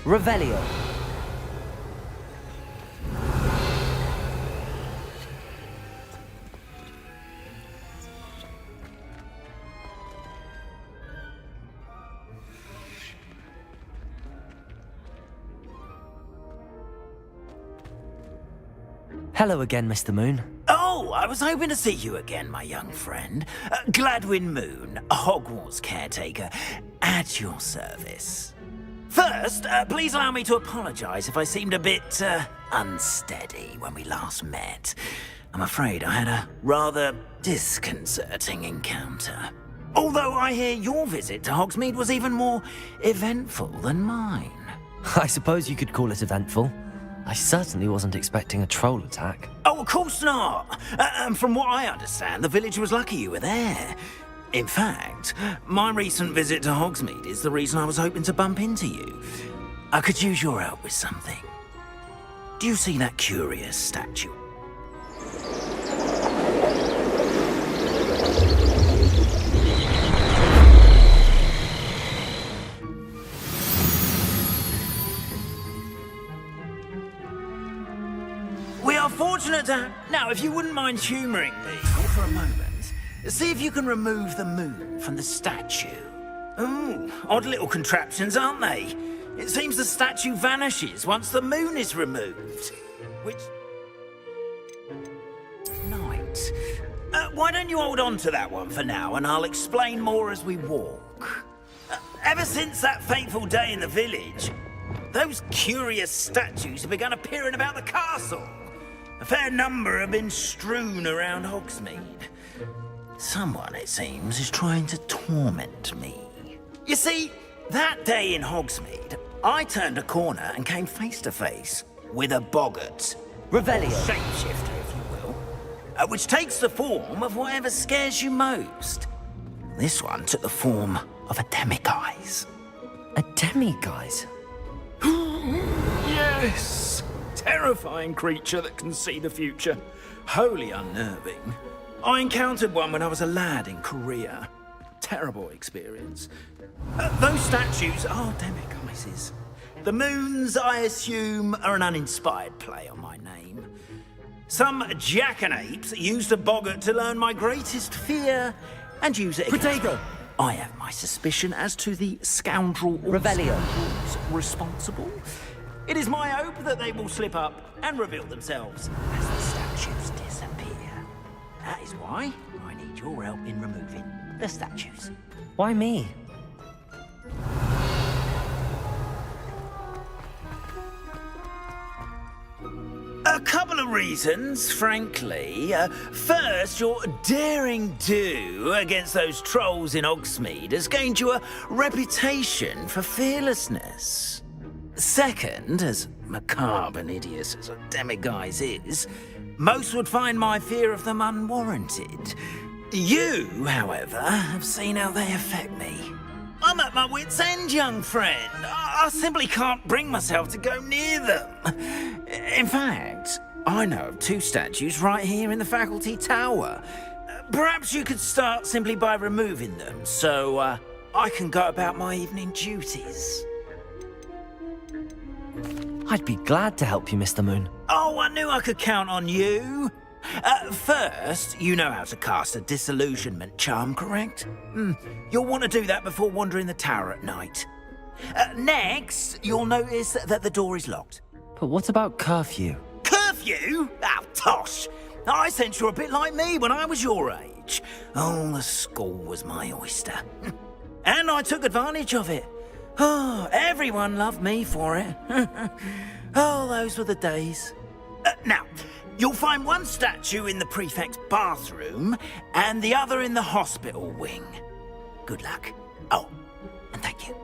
Revelio. Hello again, Mr. Moon. Oh, I was hoping to see you again, my young friend. Gladwin Moon, Hogwarts caretaker, at your service. First, please allow me to apologize if I seemed a bit, unsteady when we last met. I'm afraid I had a rather disconcerting encounter. Although I hear your visit to Hogsmeade was even more eventful than mine. I suppose you could call it eventful. I certainly wasn't expecting a troll attack. Oh, of course not. And from what I understand, the village was lucky you were there. In fact, my recent visit to Hogsmeade is the reason I was hoping to bump into you. I could use your help with something. Do you see that curious statue? We are fortunate to... Now, if you wouldn't mind humouring me for a moment. See if you can remove the moon from the statue. Ooh, odd little contraptions, aren't they? It seems the statue vanishes once the moon is removed. Which... night. Why don't you hold on to that one for now, and I'll explain more as we walk. Ever since that fateful day in the village, those curious statues have begun appearing about the castle. A fair number have been strewn around Hogsmeade. Someone, it seems, is trying to torment me. You see, that day in Hogsmeade, I turned a corner and came face to face with a boggart. Revelio. Shapeshifter, if you will. Which takes the form of whatever scares you most. This one took the form of a demiguise. A demiguise? Yes! Terrifying creature that can see the future. Wholly unnerving. I encountered one when I was a lad in Korea. Terrible experience. Those statues are demiguises. The moons, I assume, are an uninspired play on my name. Some jackanapes used a boggart to learn my greatest fear and use it against me. I have my suspicion as to the scoundrel scoundrels responsible. It is my hope that they will slip up and reveal themselves as the statues disappear. That is why I need your help in removing the statues. Why me? A couple of reasons, frankly. First, your daring do against those trolls in Hogsmeade has gained you a reputation for fearlessness. Second, as macabre and hideous as a demiguise is, most would find my fear of them unwarranted. You, however, have seen how they affect me. I'm at my wit's end, young friend. I simply can't bring myself to go near them. In fact, I know of 2 statues right here in the faculty tower. Perhaps you could start simply by removing them, so I can go about my evening duties. I'd be glad to help you, Mr. Moon. Oh, I knew I could count on you. First, you know how to cast a disillusionment charm, correct? You'll want to do that before wandering the tower at night. Next, you'll notice that the door is locked. But what about curfew? Curfew? Oh, tosh! I sense you're a bit like me when I was your age. Oh, the school was my oyster. And I took advantage of it. Oh, everyone loved me for it. Oh, those were the days. Now, you'll find one statue in the prefect's bathroom and the other in the hospital wing. Good luck. Oh, and thank you.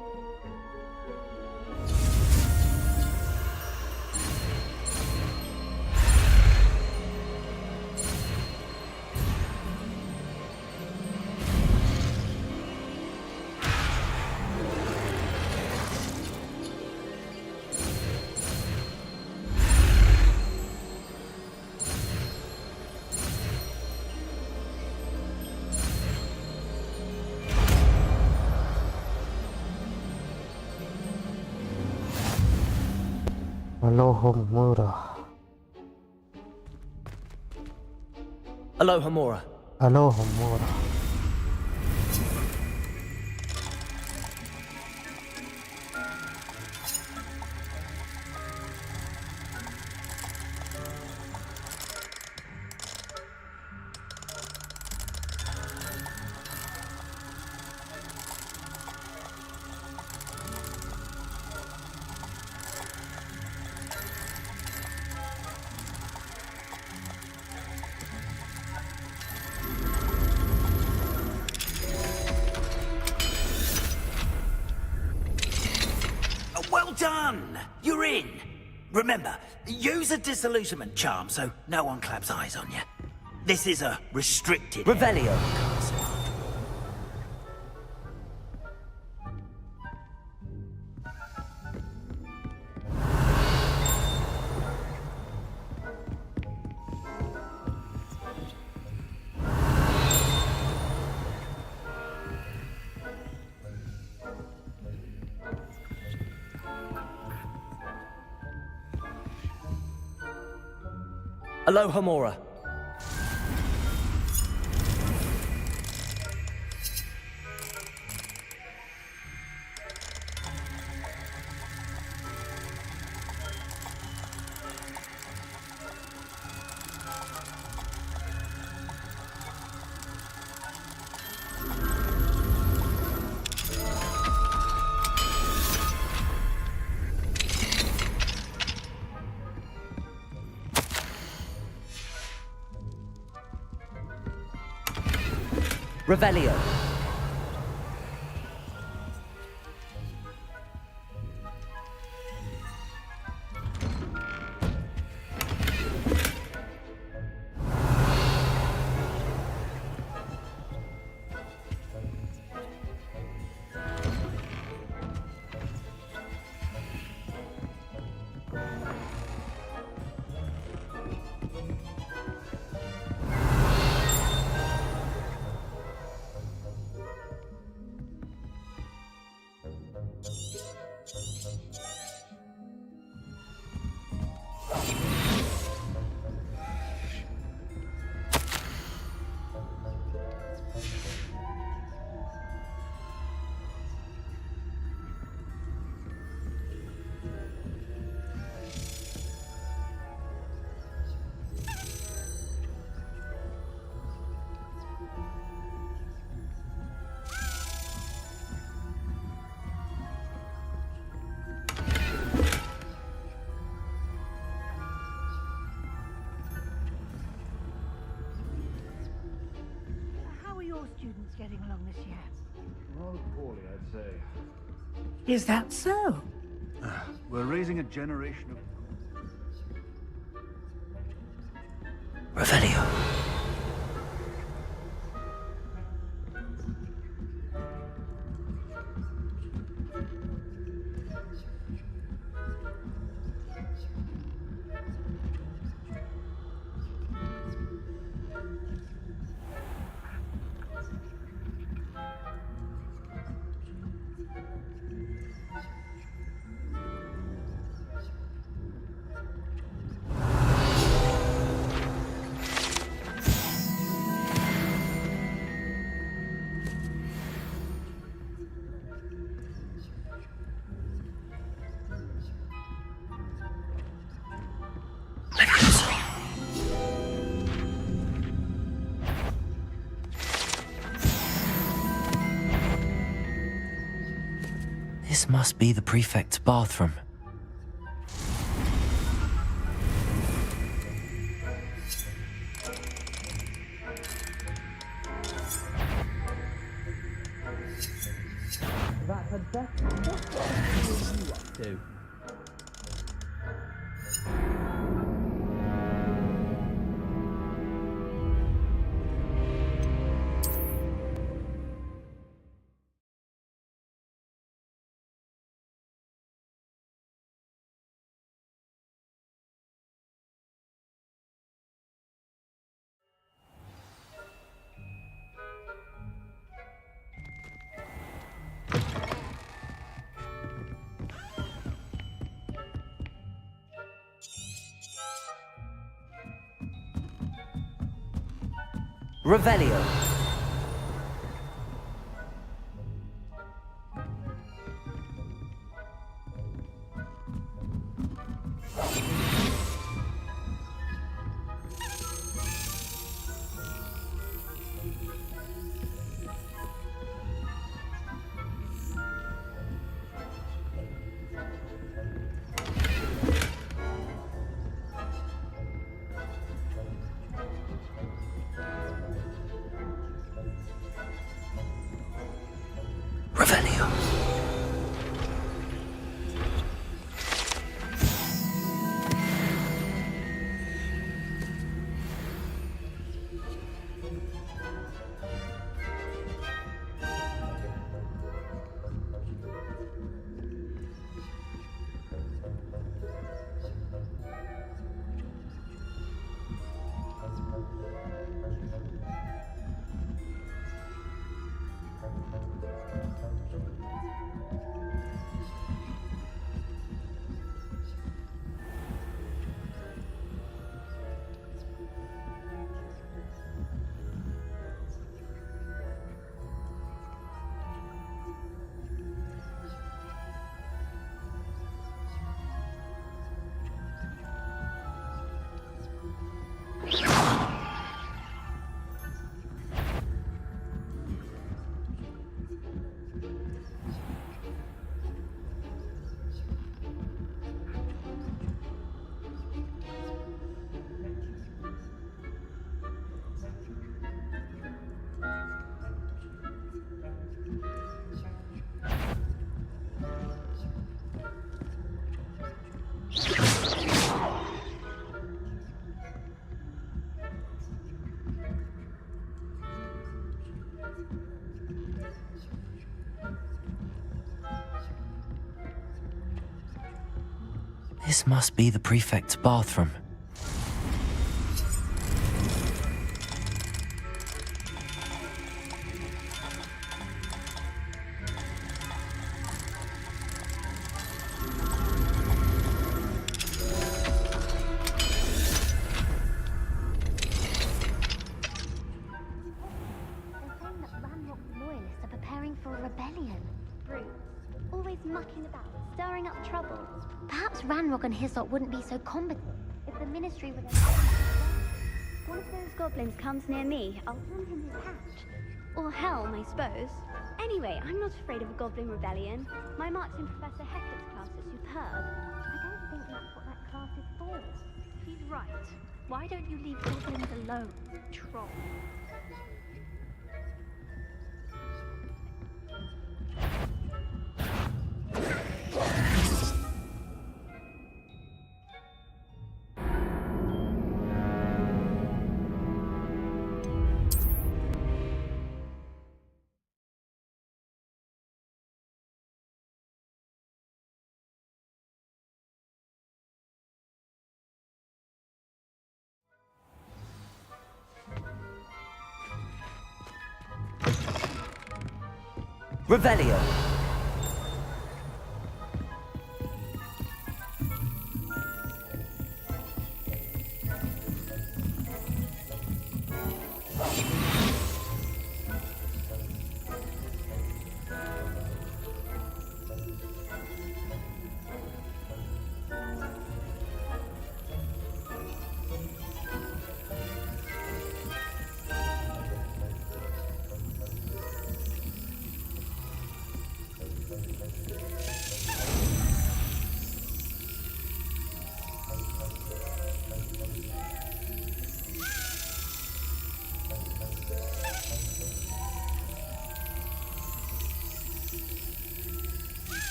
Alohomora. Alohomora. Alohomora. Well done! You're in. Remember, use a disillusionment charm so no one claps eyes on you. This is a restricted Revelio. Alohomora. Revelio. say. Is that so? We're raising a generation of... Revelio. This must be the prefect's bathroom. That's a definite. What are you up to? Revelio. Revelio. This must be the prefect's bathroom. And his lot wouldn't be so competent if the ministry would. One of those goblins comes near me, I'll jump in his hatch. Or helm, I suppose. Anyway, I'm not afraid of a goblin rebellion. My marks in Professor Hector's class are superb. I don't think that's what that class is for. He's right. Why don't you leave goblins alone, troll? Revelio.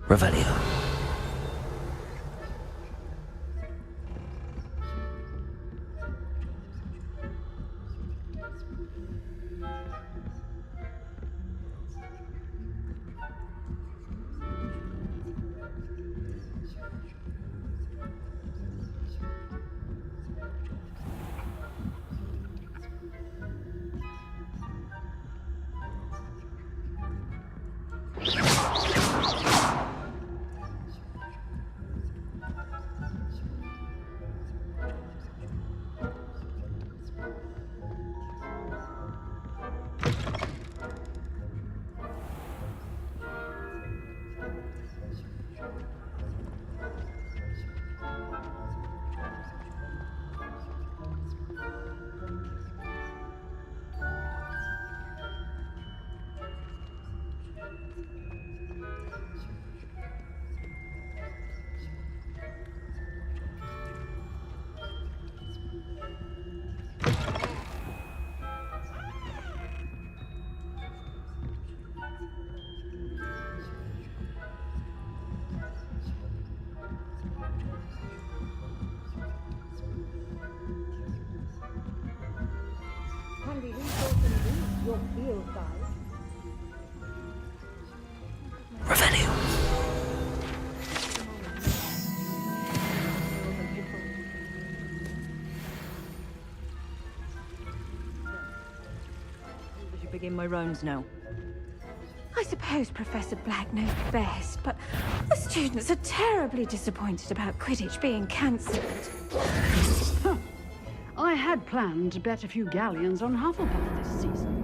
Revelio. Revelio. I should begin my rounds now. I suppose Professor Black knows best, but the students are terribly disappointed about Quidditch being cancelled. Huh. I had planned to bet a few galleons on Hufflepuff this season.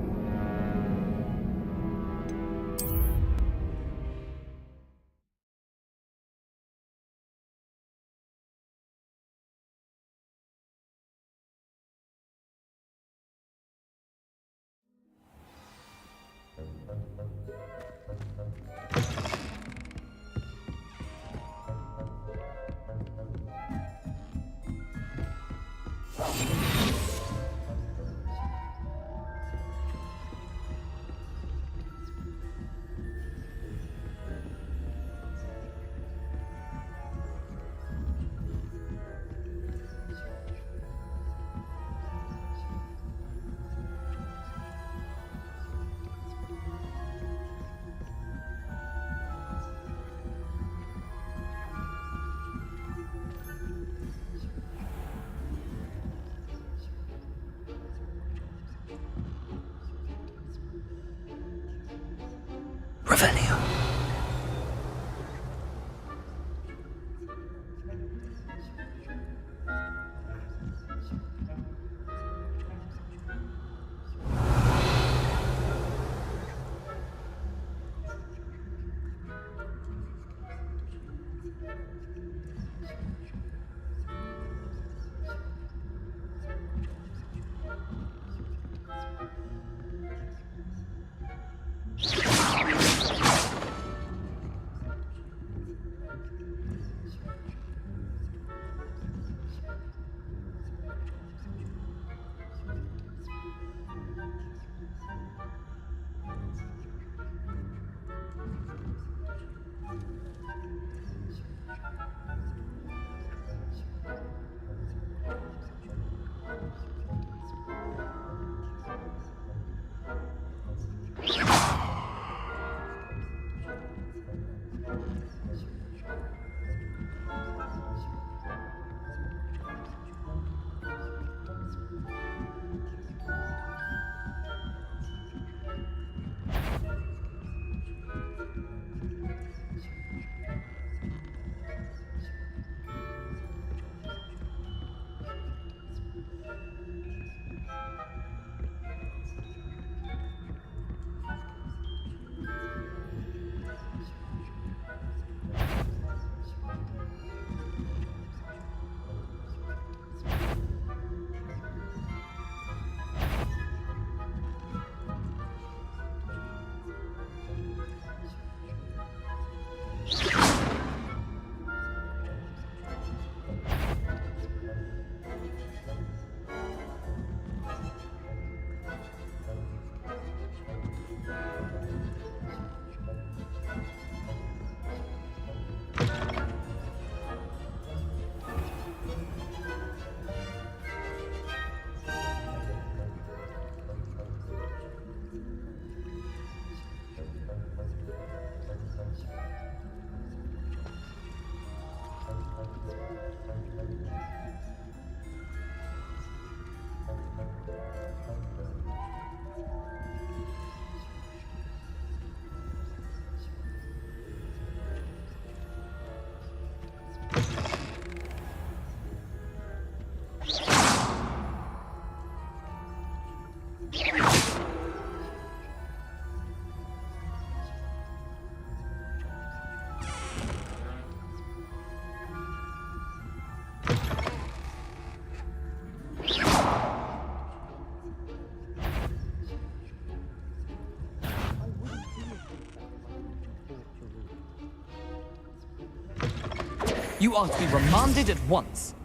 You are to be remanded at once.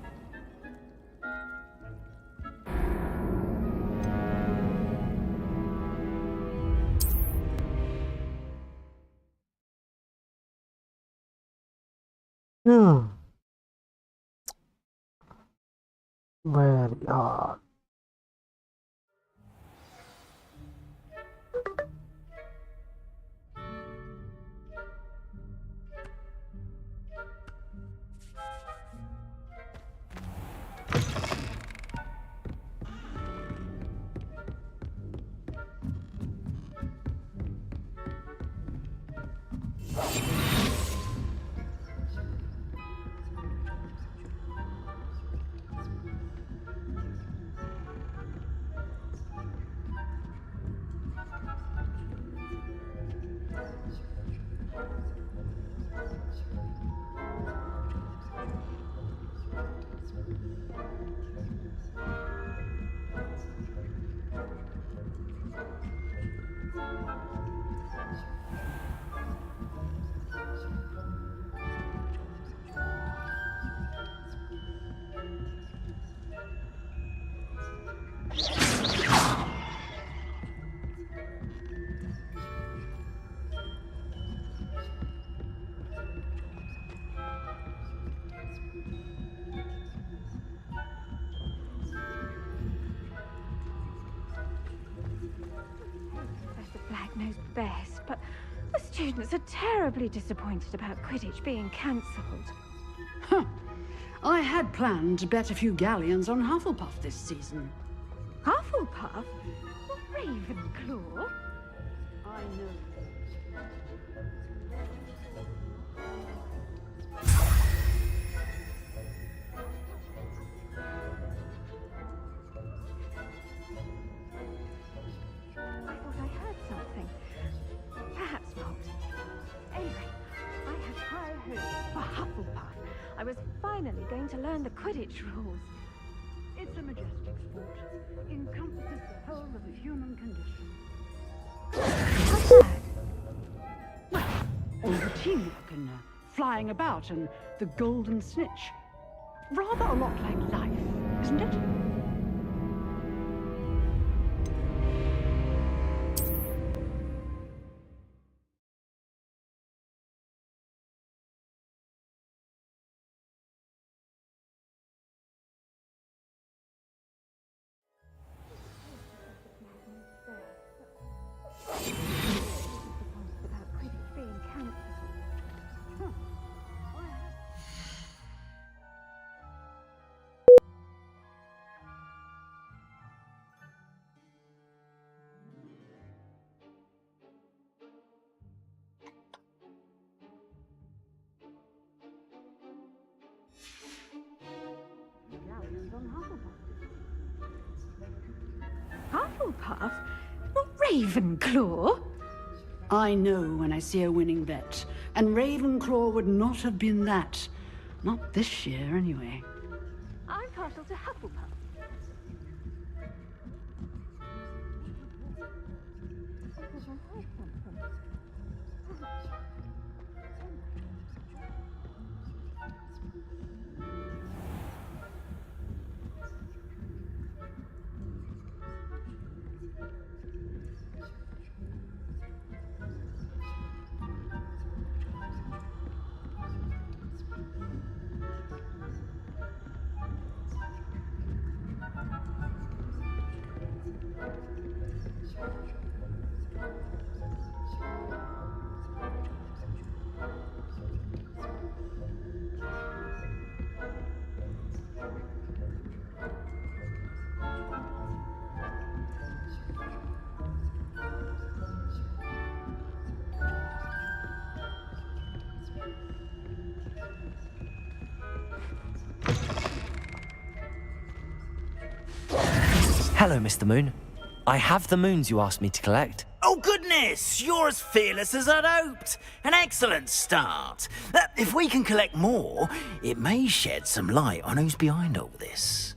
Very hard. Knows best, but the students are terribly disappointed about Quidditch being cancelled. Huh. I had planned to bet a few galleons on Hufflepuff this season. Hufflepuff? What, Ravenclaw? I know. I was finally going to learn the Quidditch rules. It's a majestic sport. Encompasses the whole of the human condition. What's that? Well, all the teamwork and flying about and the golden snitch. Rather a lot like life, isn't it? Hufflepuff? Not Ravenclaw? I know when I see a winning bet, and Ravenclaw would not have been that. Not this year, anyway. I'm partial to Hufflepuff. Hello, Mr. Moon. I have the moons you asked me to collect. Oh, goodness! You're as fearless as I'd hoped. An excellent start. If we can collect more, it may shed some light on who's behind all this.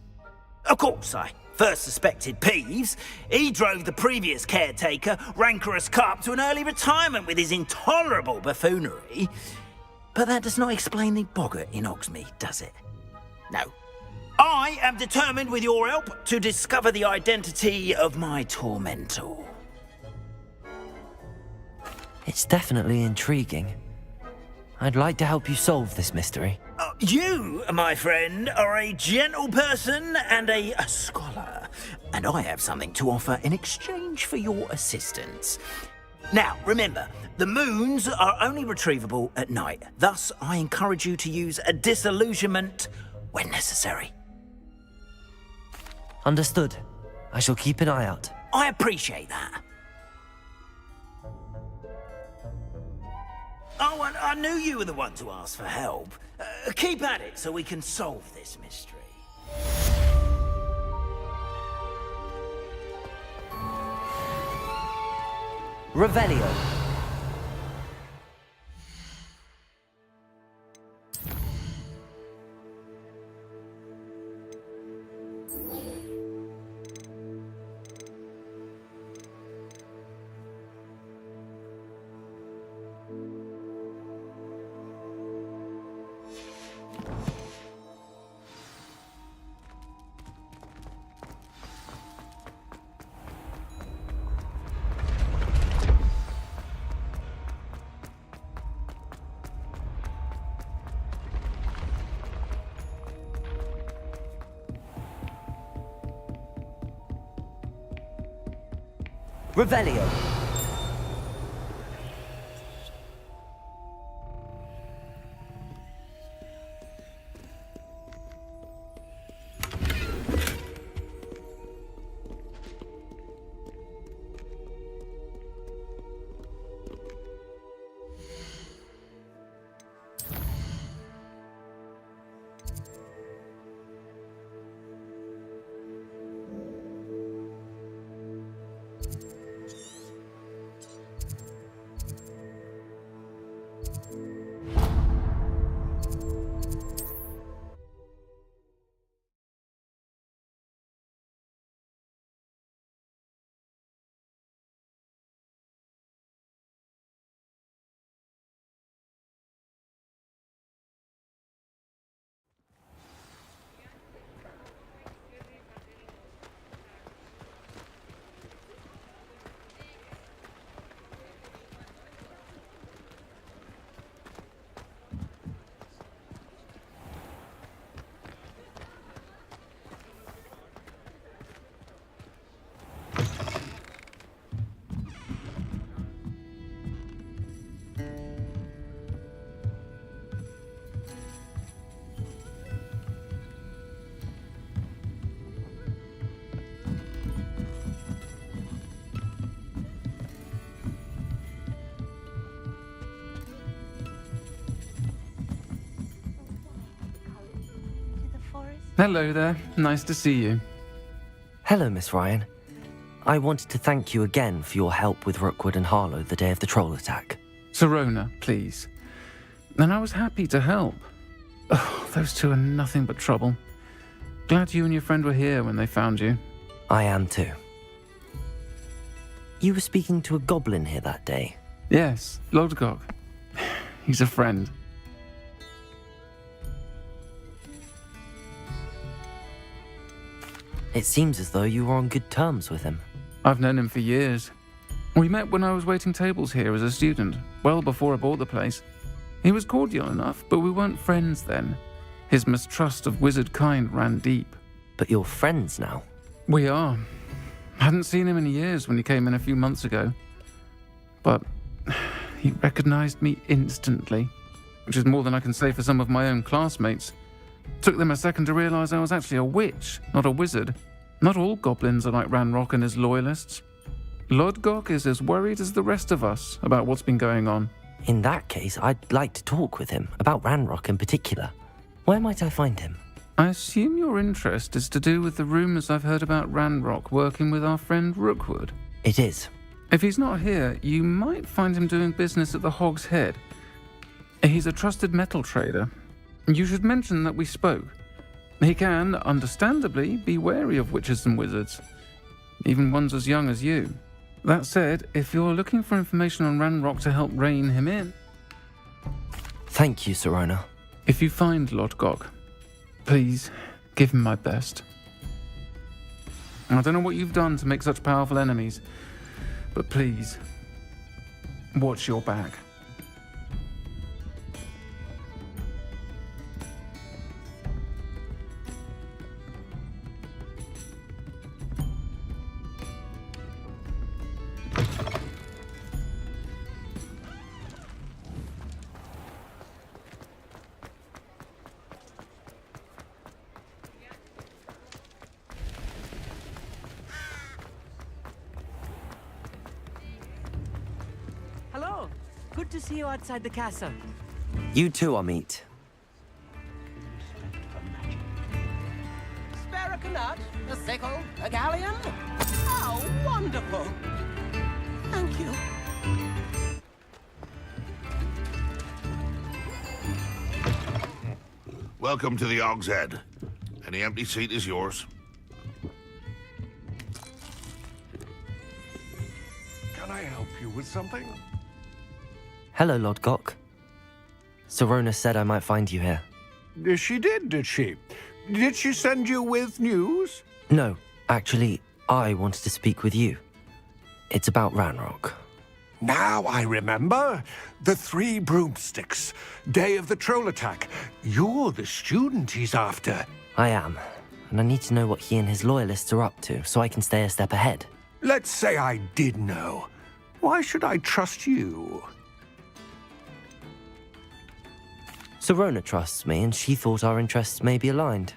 Of course, I first suspected Peeves. He drove the previous caretaker, Rancorous Carp, to an early retirement with his intolerable buffoonery. But that does not explain the boggart in Hogsmeade, does it? No. I am determined with your help to discover the identity of my tormentor. It's definitely intriguing. I'd like to help you solve this mystery. You, my friend, are a gentle person and a scholar, and I have something to offer in exchange for your assistance. Now, remember, the moons are only retrievable at night. Thus, I encourage you to use a disillusionment when necessary. Understood. I shall keep an eye out. I appreciate that. Oh, and I knew you were the one to ask for help. Keep at it so we can solve this mystery. Revelio. Revelio. Hello there. Nice to see you. Hello, Miss Ryan. I wanted to thank you again for your help with Rookwood and Harlow the day of the troll attack. Serona, please. And I was happy to help. Oh, those two are nothing but trouble. Glad you and your friend were here when they found you. I am too. You were speaking to a goblin here that day? Yes, Lodgok. He's a friend. It seems as though you were on good terms with him. I've known him for years. We met when I was waiting tables here as a student, well before I bought the place. He was cordial enough, but we weren't friends then. His mistrust of wizard kind ran deep. But you're friends now? We are. Hadn't seen him in years when he came in a few months ago. But he recognized me instantly, which is more than I can say for some of my own classmates. Took them a second to realize I was actually a witch, not a wizard. Not all goblins are like Ranrock and his loyalists. Lodgok is as worried as the rest of us about what's been going on. In that case, I'd like to talk with him, about Ranrock in particular. Where might I find him? I assume your interest is to do with the rumors I've heard about Ranrock working with our friend Rookwood. It is. If he's not here, you might find him doing business at the Hog's Head. He's a trusted metal trader. You should mention that we spoke. He can, understandably, be wary of witches and wizards, even ones as young as you. That said, if you're looking for information on Ranrock to help rein him in... Thank you, Sirona. If you find Lord Gok, please give him my best. I don't know what you've done to make such powerful enemies, but please, watch your back. Hello. Good to see you outside the castle. You too, Amit. Spare a canut, a sickle, a galleon? How wonderful! Thank you. Welcome to the Og's Head. Any empty seat is yours. Can I help you with something? Hello, Lord Gok. Sirona said I might find you here. She did she? Did she send you with news? No, actually, I wanted to speak with you. It's about Ranrock. Now I remember. The 3 broomsticks. Day of the troll attack. You're the student he's after. I am, and I need to know what he and his loyalists are up to so I can stay a step ahead. Let's say I did know. Why should I trust you? Sirona trusts me, and she thought our interests may be aligned.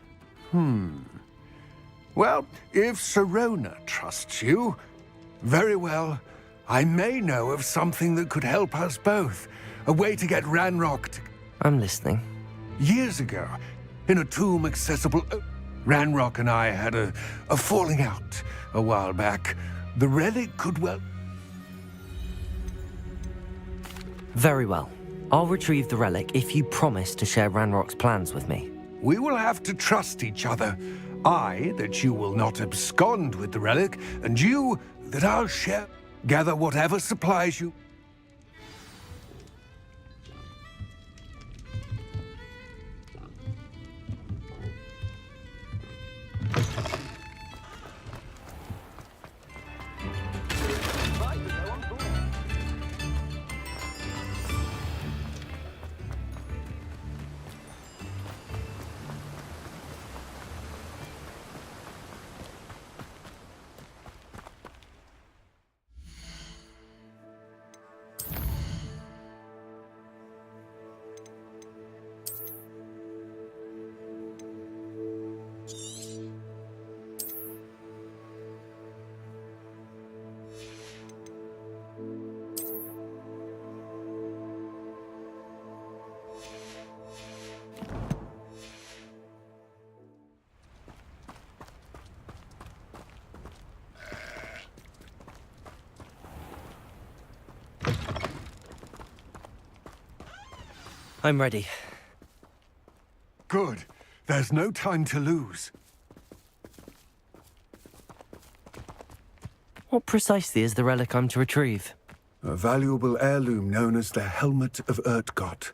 Well, if Sirona trusts you, very well. I may know of something that could help us both. A way to get Ranrock to... I'm listening. Years ago, in a tomb accessible... Ranrock and I had a falling out a while back. The relic could well... Very well. I'll retrieve the relic if you promise to share Ranrock's plans with me. We will have to trust each other. I, that you will not abscond with the relic, and you, that I'll share... Gather whatever supplies you... I'm ready. Good. There's no time to lose. What precisely is the relic I'm to retrieve? A valuable heirloom known as the Helmet of Urtgott.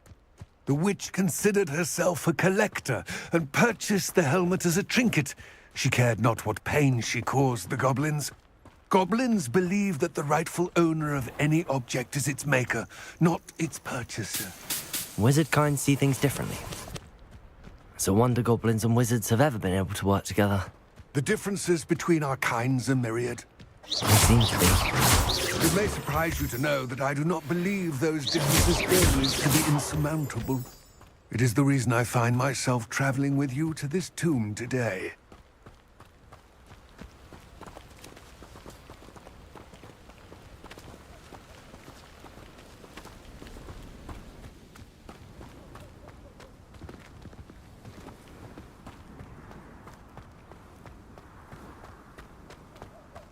The witch considered herself a collector and purchased the helmet as a trinket. She cared not what pain she caused the goblins. Goblins believe that the rightful owner of any object is its maker, not its purchaser. Wizard kind see things differently. It's a wonder goblins and wizards have ever been able to work together. The differences between our kinds are myriad. They seem to be. It may surprise you to know that I do not believe those differences always to be insurmountable. It is the reason I find myself traveling with you to this tomb today.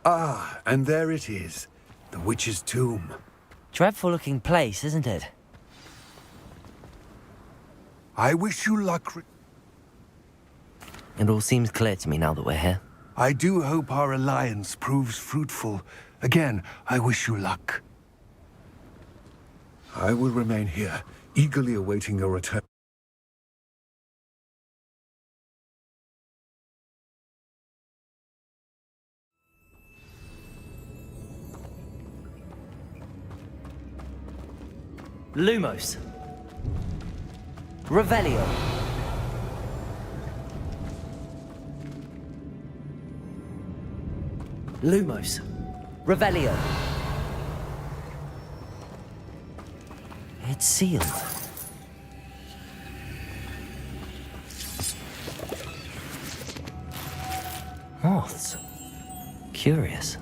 Ah, and there it is. The witch's tomb. Dreadful-looking place, isn't it? I wish you luck. It all seems clear to me now that we're here. I do hope our alliance proves fruitful. Again, I wish you luck. I will remain here, eagerly awaiting your return. Lumos. Revelio. Lumos. Revelio. It's sealed. Moths. Curious.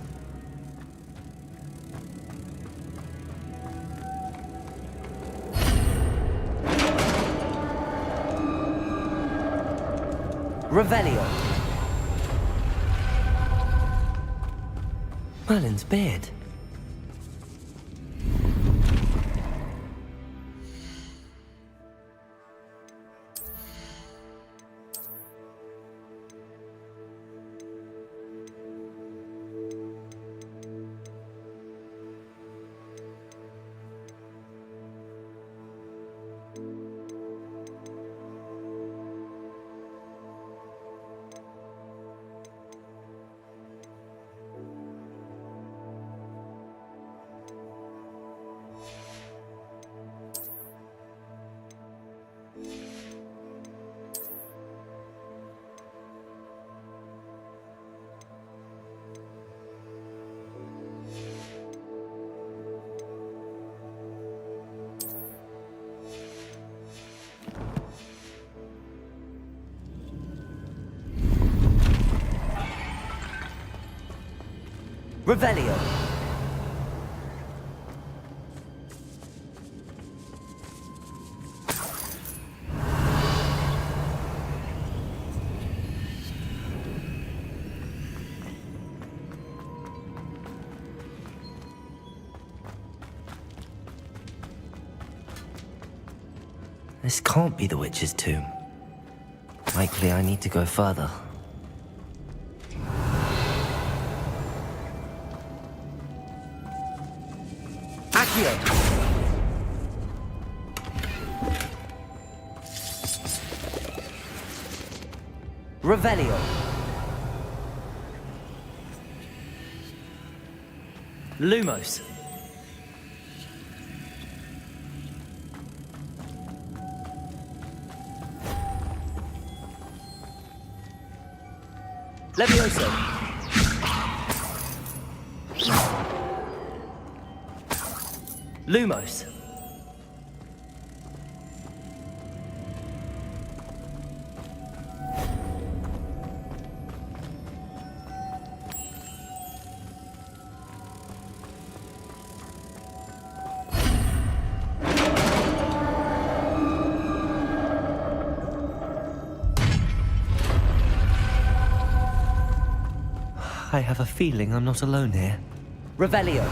Revelio. Merlin's beard. Revelio. This can't be the witch's tomb. Likely I need to go further. Revelio. Lumos. Levioso. Lumos. I have a feeling I'm not alone here. Revelio.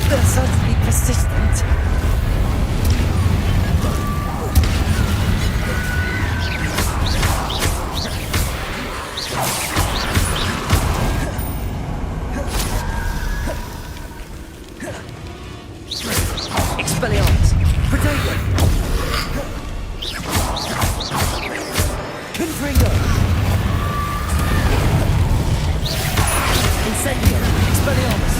They're certainly persistent. Expelliarmus! Batayein! Confringo! Incendio! Expelliarmus!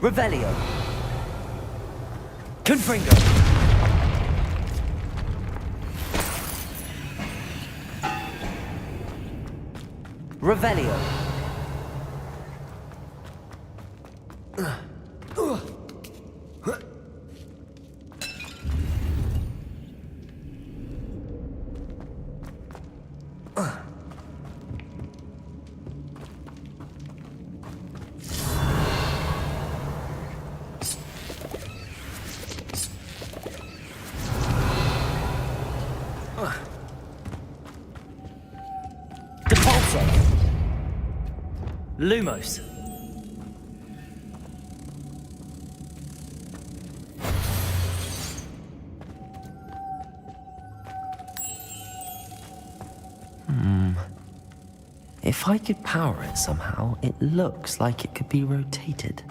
Revelio. Confringo. Revelio. Lumos. If I could power it somehow, it looks like it could be rotated.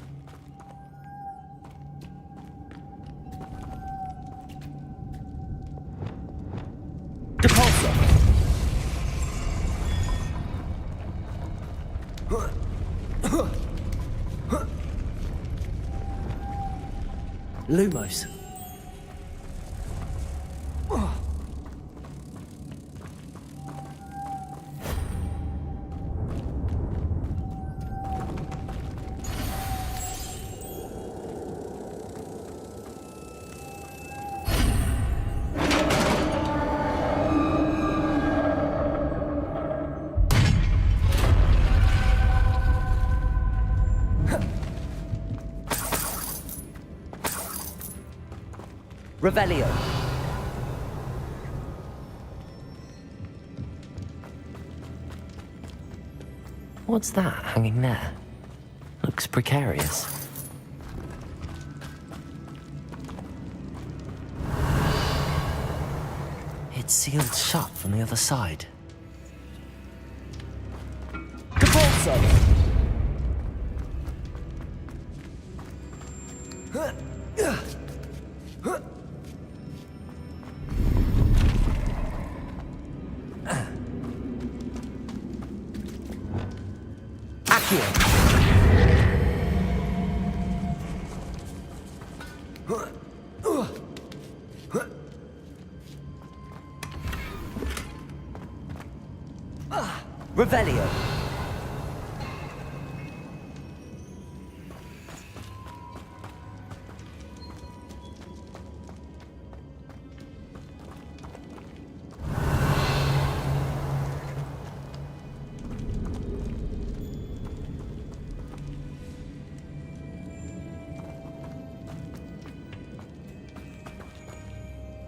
Lumos. Revelio. What's that hanging there? Looks precarious. It's sealed shut from the other side. Revelio.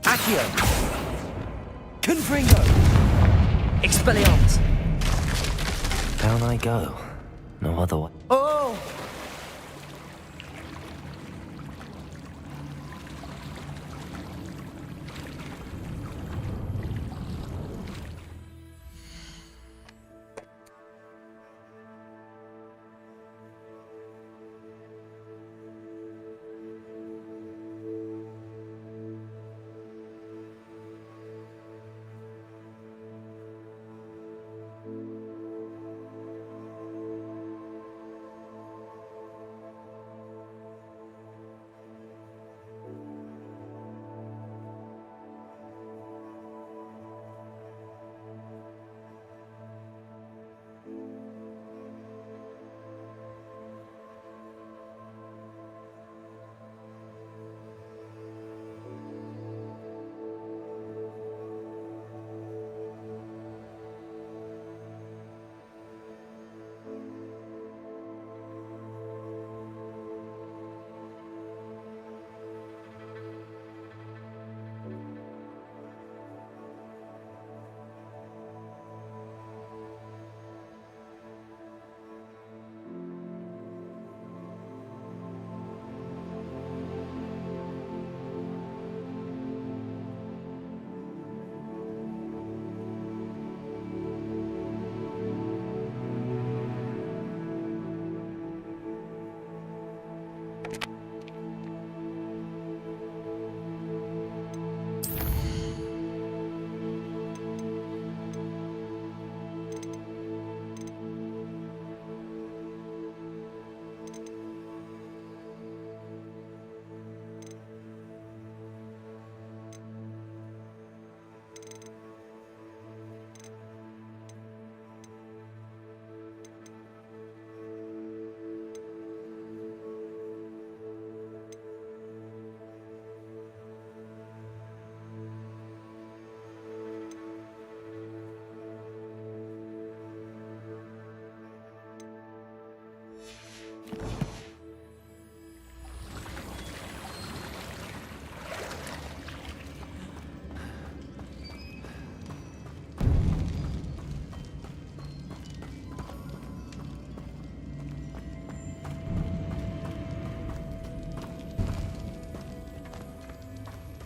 Accio. Confringo. Expelliarmus. Down I go. No other way. Oh!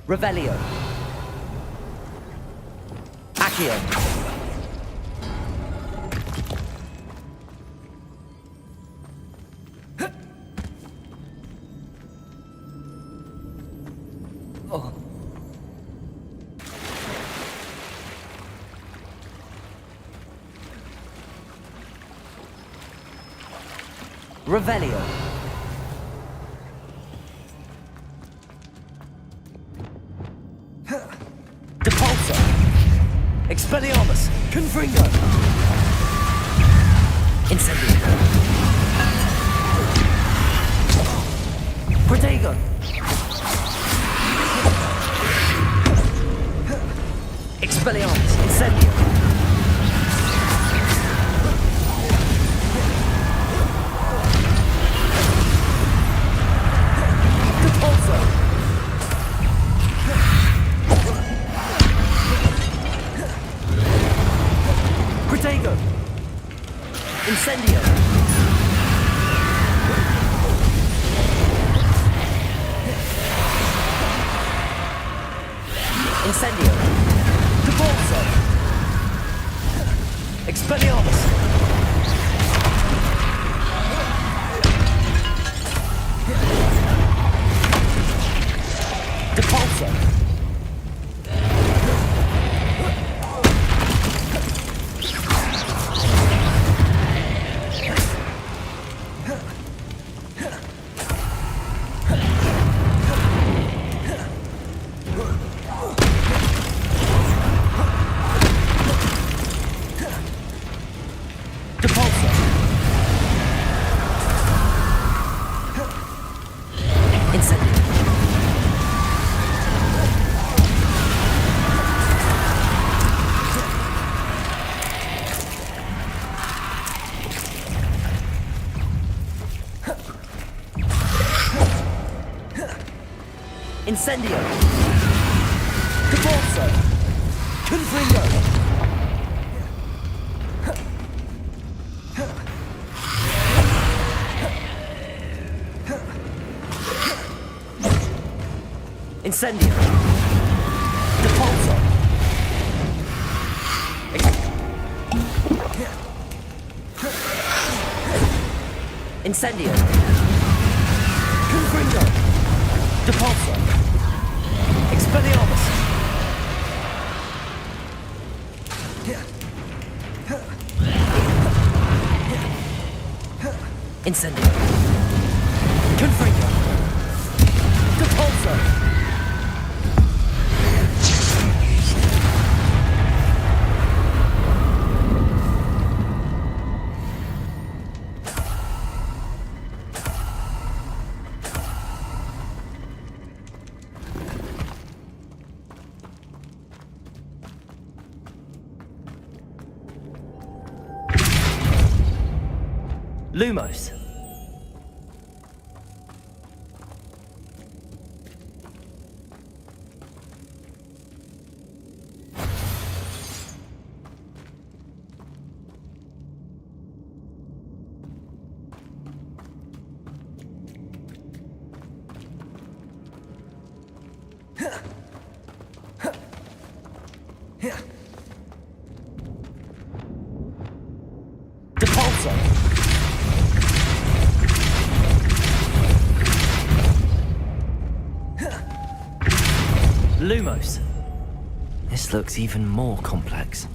Revelio. Accio. Oh. Revelio. Depulso. Expelliarmus. Confringo. Incendio. Protego. Expelliarmus. Incendio. Depulso. Protego. Incendio. Incendio. Depulso. Expelliarmus. Depulso. Incendio. Depulso. Confringo. Incendio. Depulso. Incendio. Confringo. Depulso. Expelliarmus. Incendio. Confringo. Depulso. Lumos. Depulso. Lumos. This looks even more complex.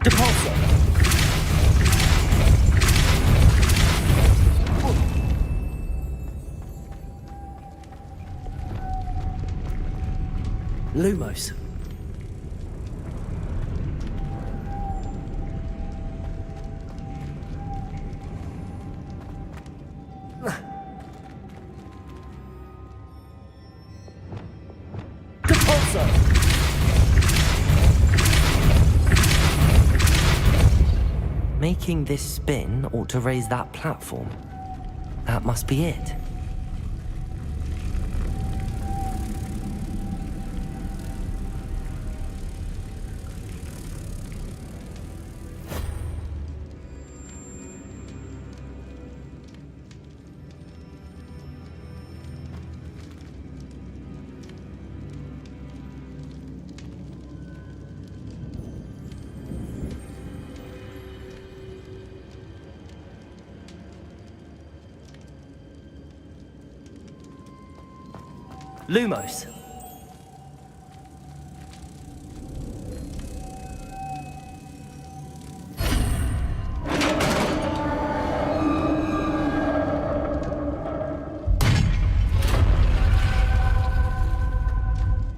Depulso. Lumos. Making this spin ought to raise that platform. That must be it. Lumos.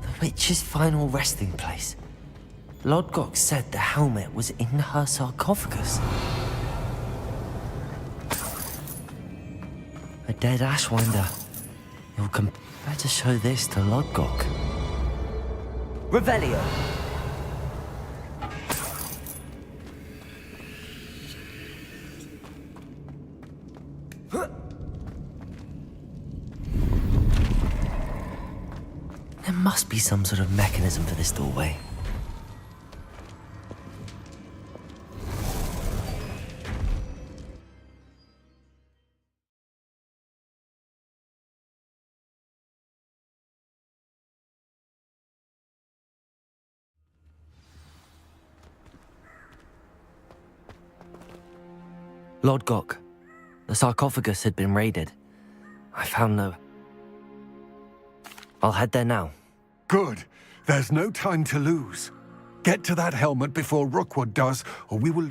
The witch's final resting place. Lodgok said the helmet was in her sarcophagus. A dead Ashwinder. You'll better show this to Lodgok. Revelio. There must be some sort of mechanism for this doorway. Lodgok, the sarcophagus had been raided. I found no... I'll head there now. Good. There's no time to lose. Get to that helmet before Rookwood does, or we will...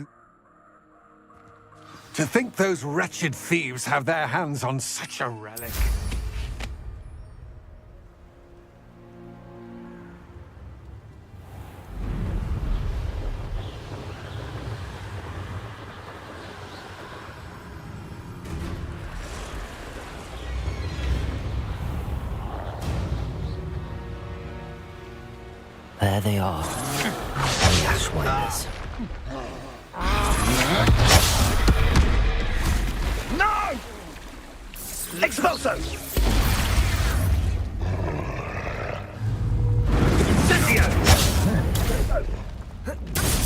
To think those wretched thieves have their hands on such a relic. There they are. The Ashwinders. No! Expulso! Incendio!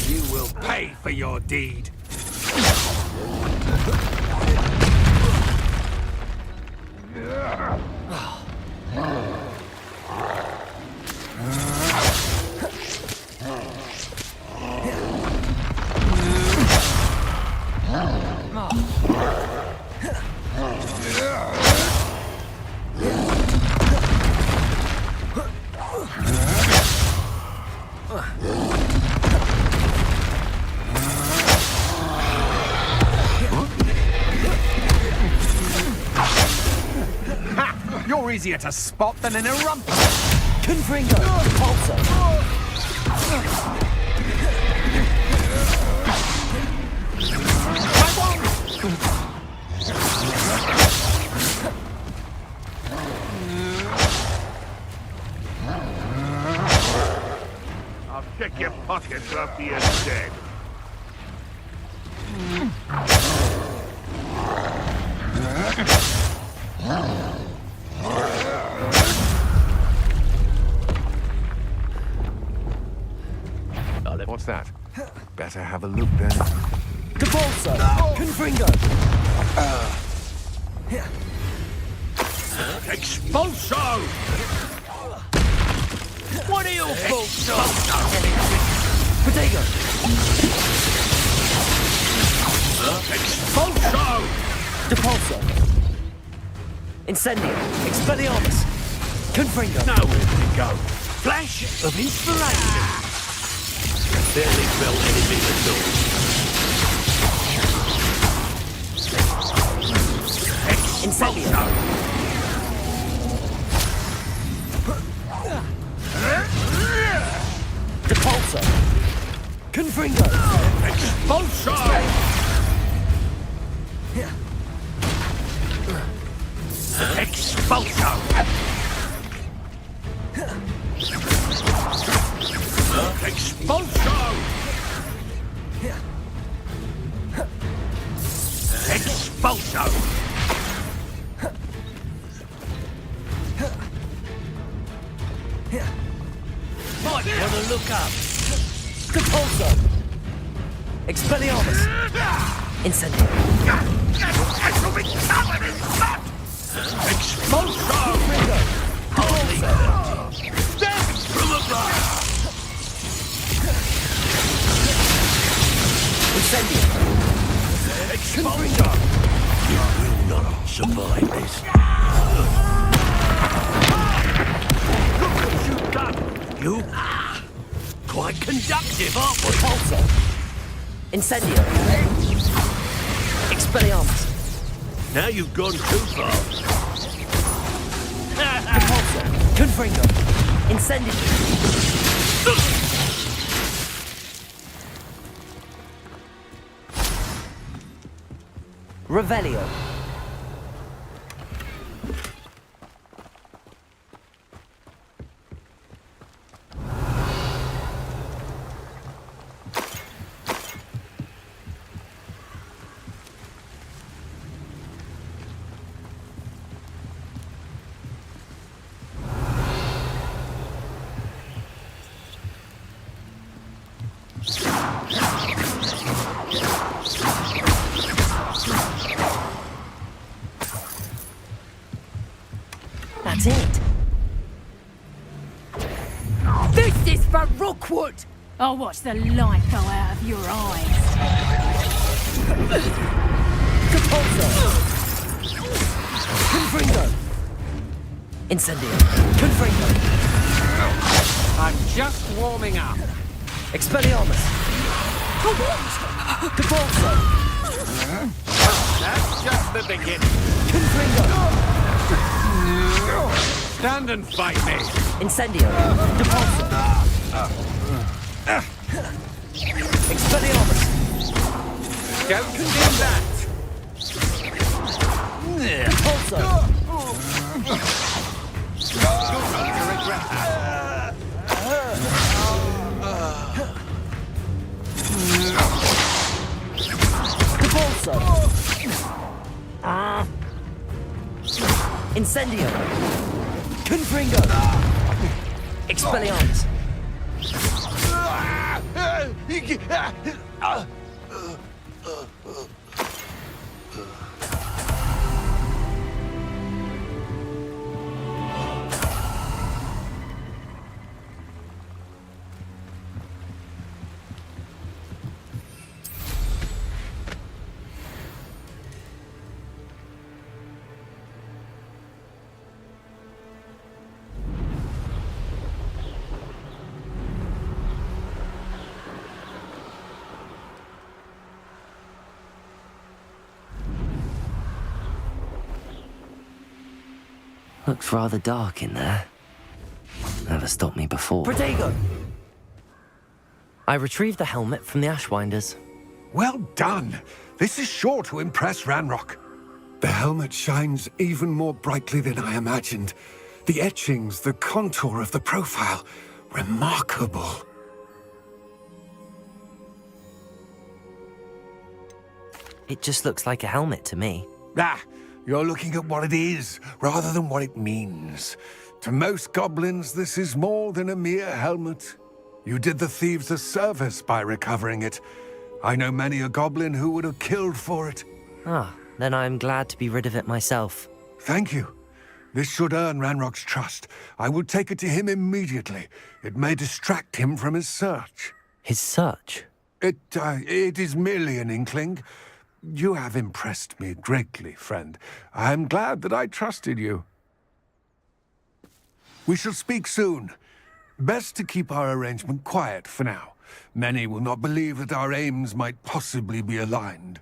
You will pay for your deed. You're easier to spot than in a rump. Confringo, Pulsar. I'll check your pockets after you're dead. What's that? Better have a look then. Depulso! Confringo! Expulso! What are your faults? Protego! Expulso! Depulso! Incendio! Expelliarmus! Confringo! Nowhere to go. Flash of inspiration! Barely felt anything at all. Incendio! Depulso! Confringo! Expulso! Expulso! Expulso! look up. Compulso. Expelliarmus. Incendio. I shall be covered in blood! Expulso! Compulso. Death from above! Incendio. Expulso! You will not survive this. Look what you've done! You... Quite conductive, aren't we? Compulso. Incendio. Expelliarmus. Now you've gone too far. Compulso. Confringo. Incendio. Revelio. That's it. This is for Rookwood! I'll watch the light go out of your eyes. Compulso. Confringo. Incendio. Confringo. I'm just warming up. Expelliarmus. Compulso. That's just the beginning. Confringo. Stand and fight me. Incendio. Depulso. Expelliarmus. Don't do that. Depulso. You're going to regret that. Depulso. Incendio. Confringo. Expelliarmus. Looks rather dark in there. Never stopped me before. Protego! I retrieved the helmet from the Ashwinders. Well done. This is sure to impress Ranrock. The helmet shines even more brightly than I imagined. The etchings, the contour of the profile. Remarkable. It just looks like a helmet to me. Ah, you're looking at what it is, rather than what it means. To most goblins, this is more than a mere helmet. You did the thieves a service by recovering it. I know many a goblin who would have killed for it. Ah, then I'm glad to be rid of it myself. Thank you. This should earn Ranrock's trust. I will take it to him immediately. It may distract him from his search. His search? It is merely an inkling. You have impressed me greatly, friend. I am glad that I trusted you. We shall speak soon. Best to keep our arrangement quiet for now. Many will not believe that our aims might possibly be aligned.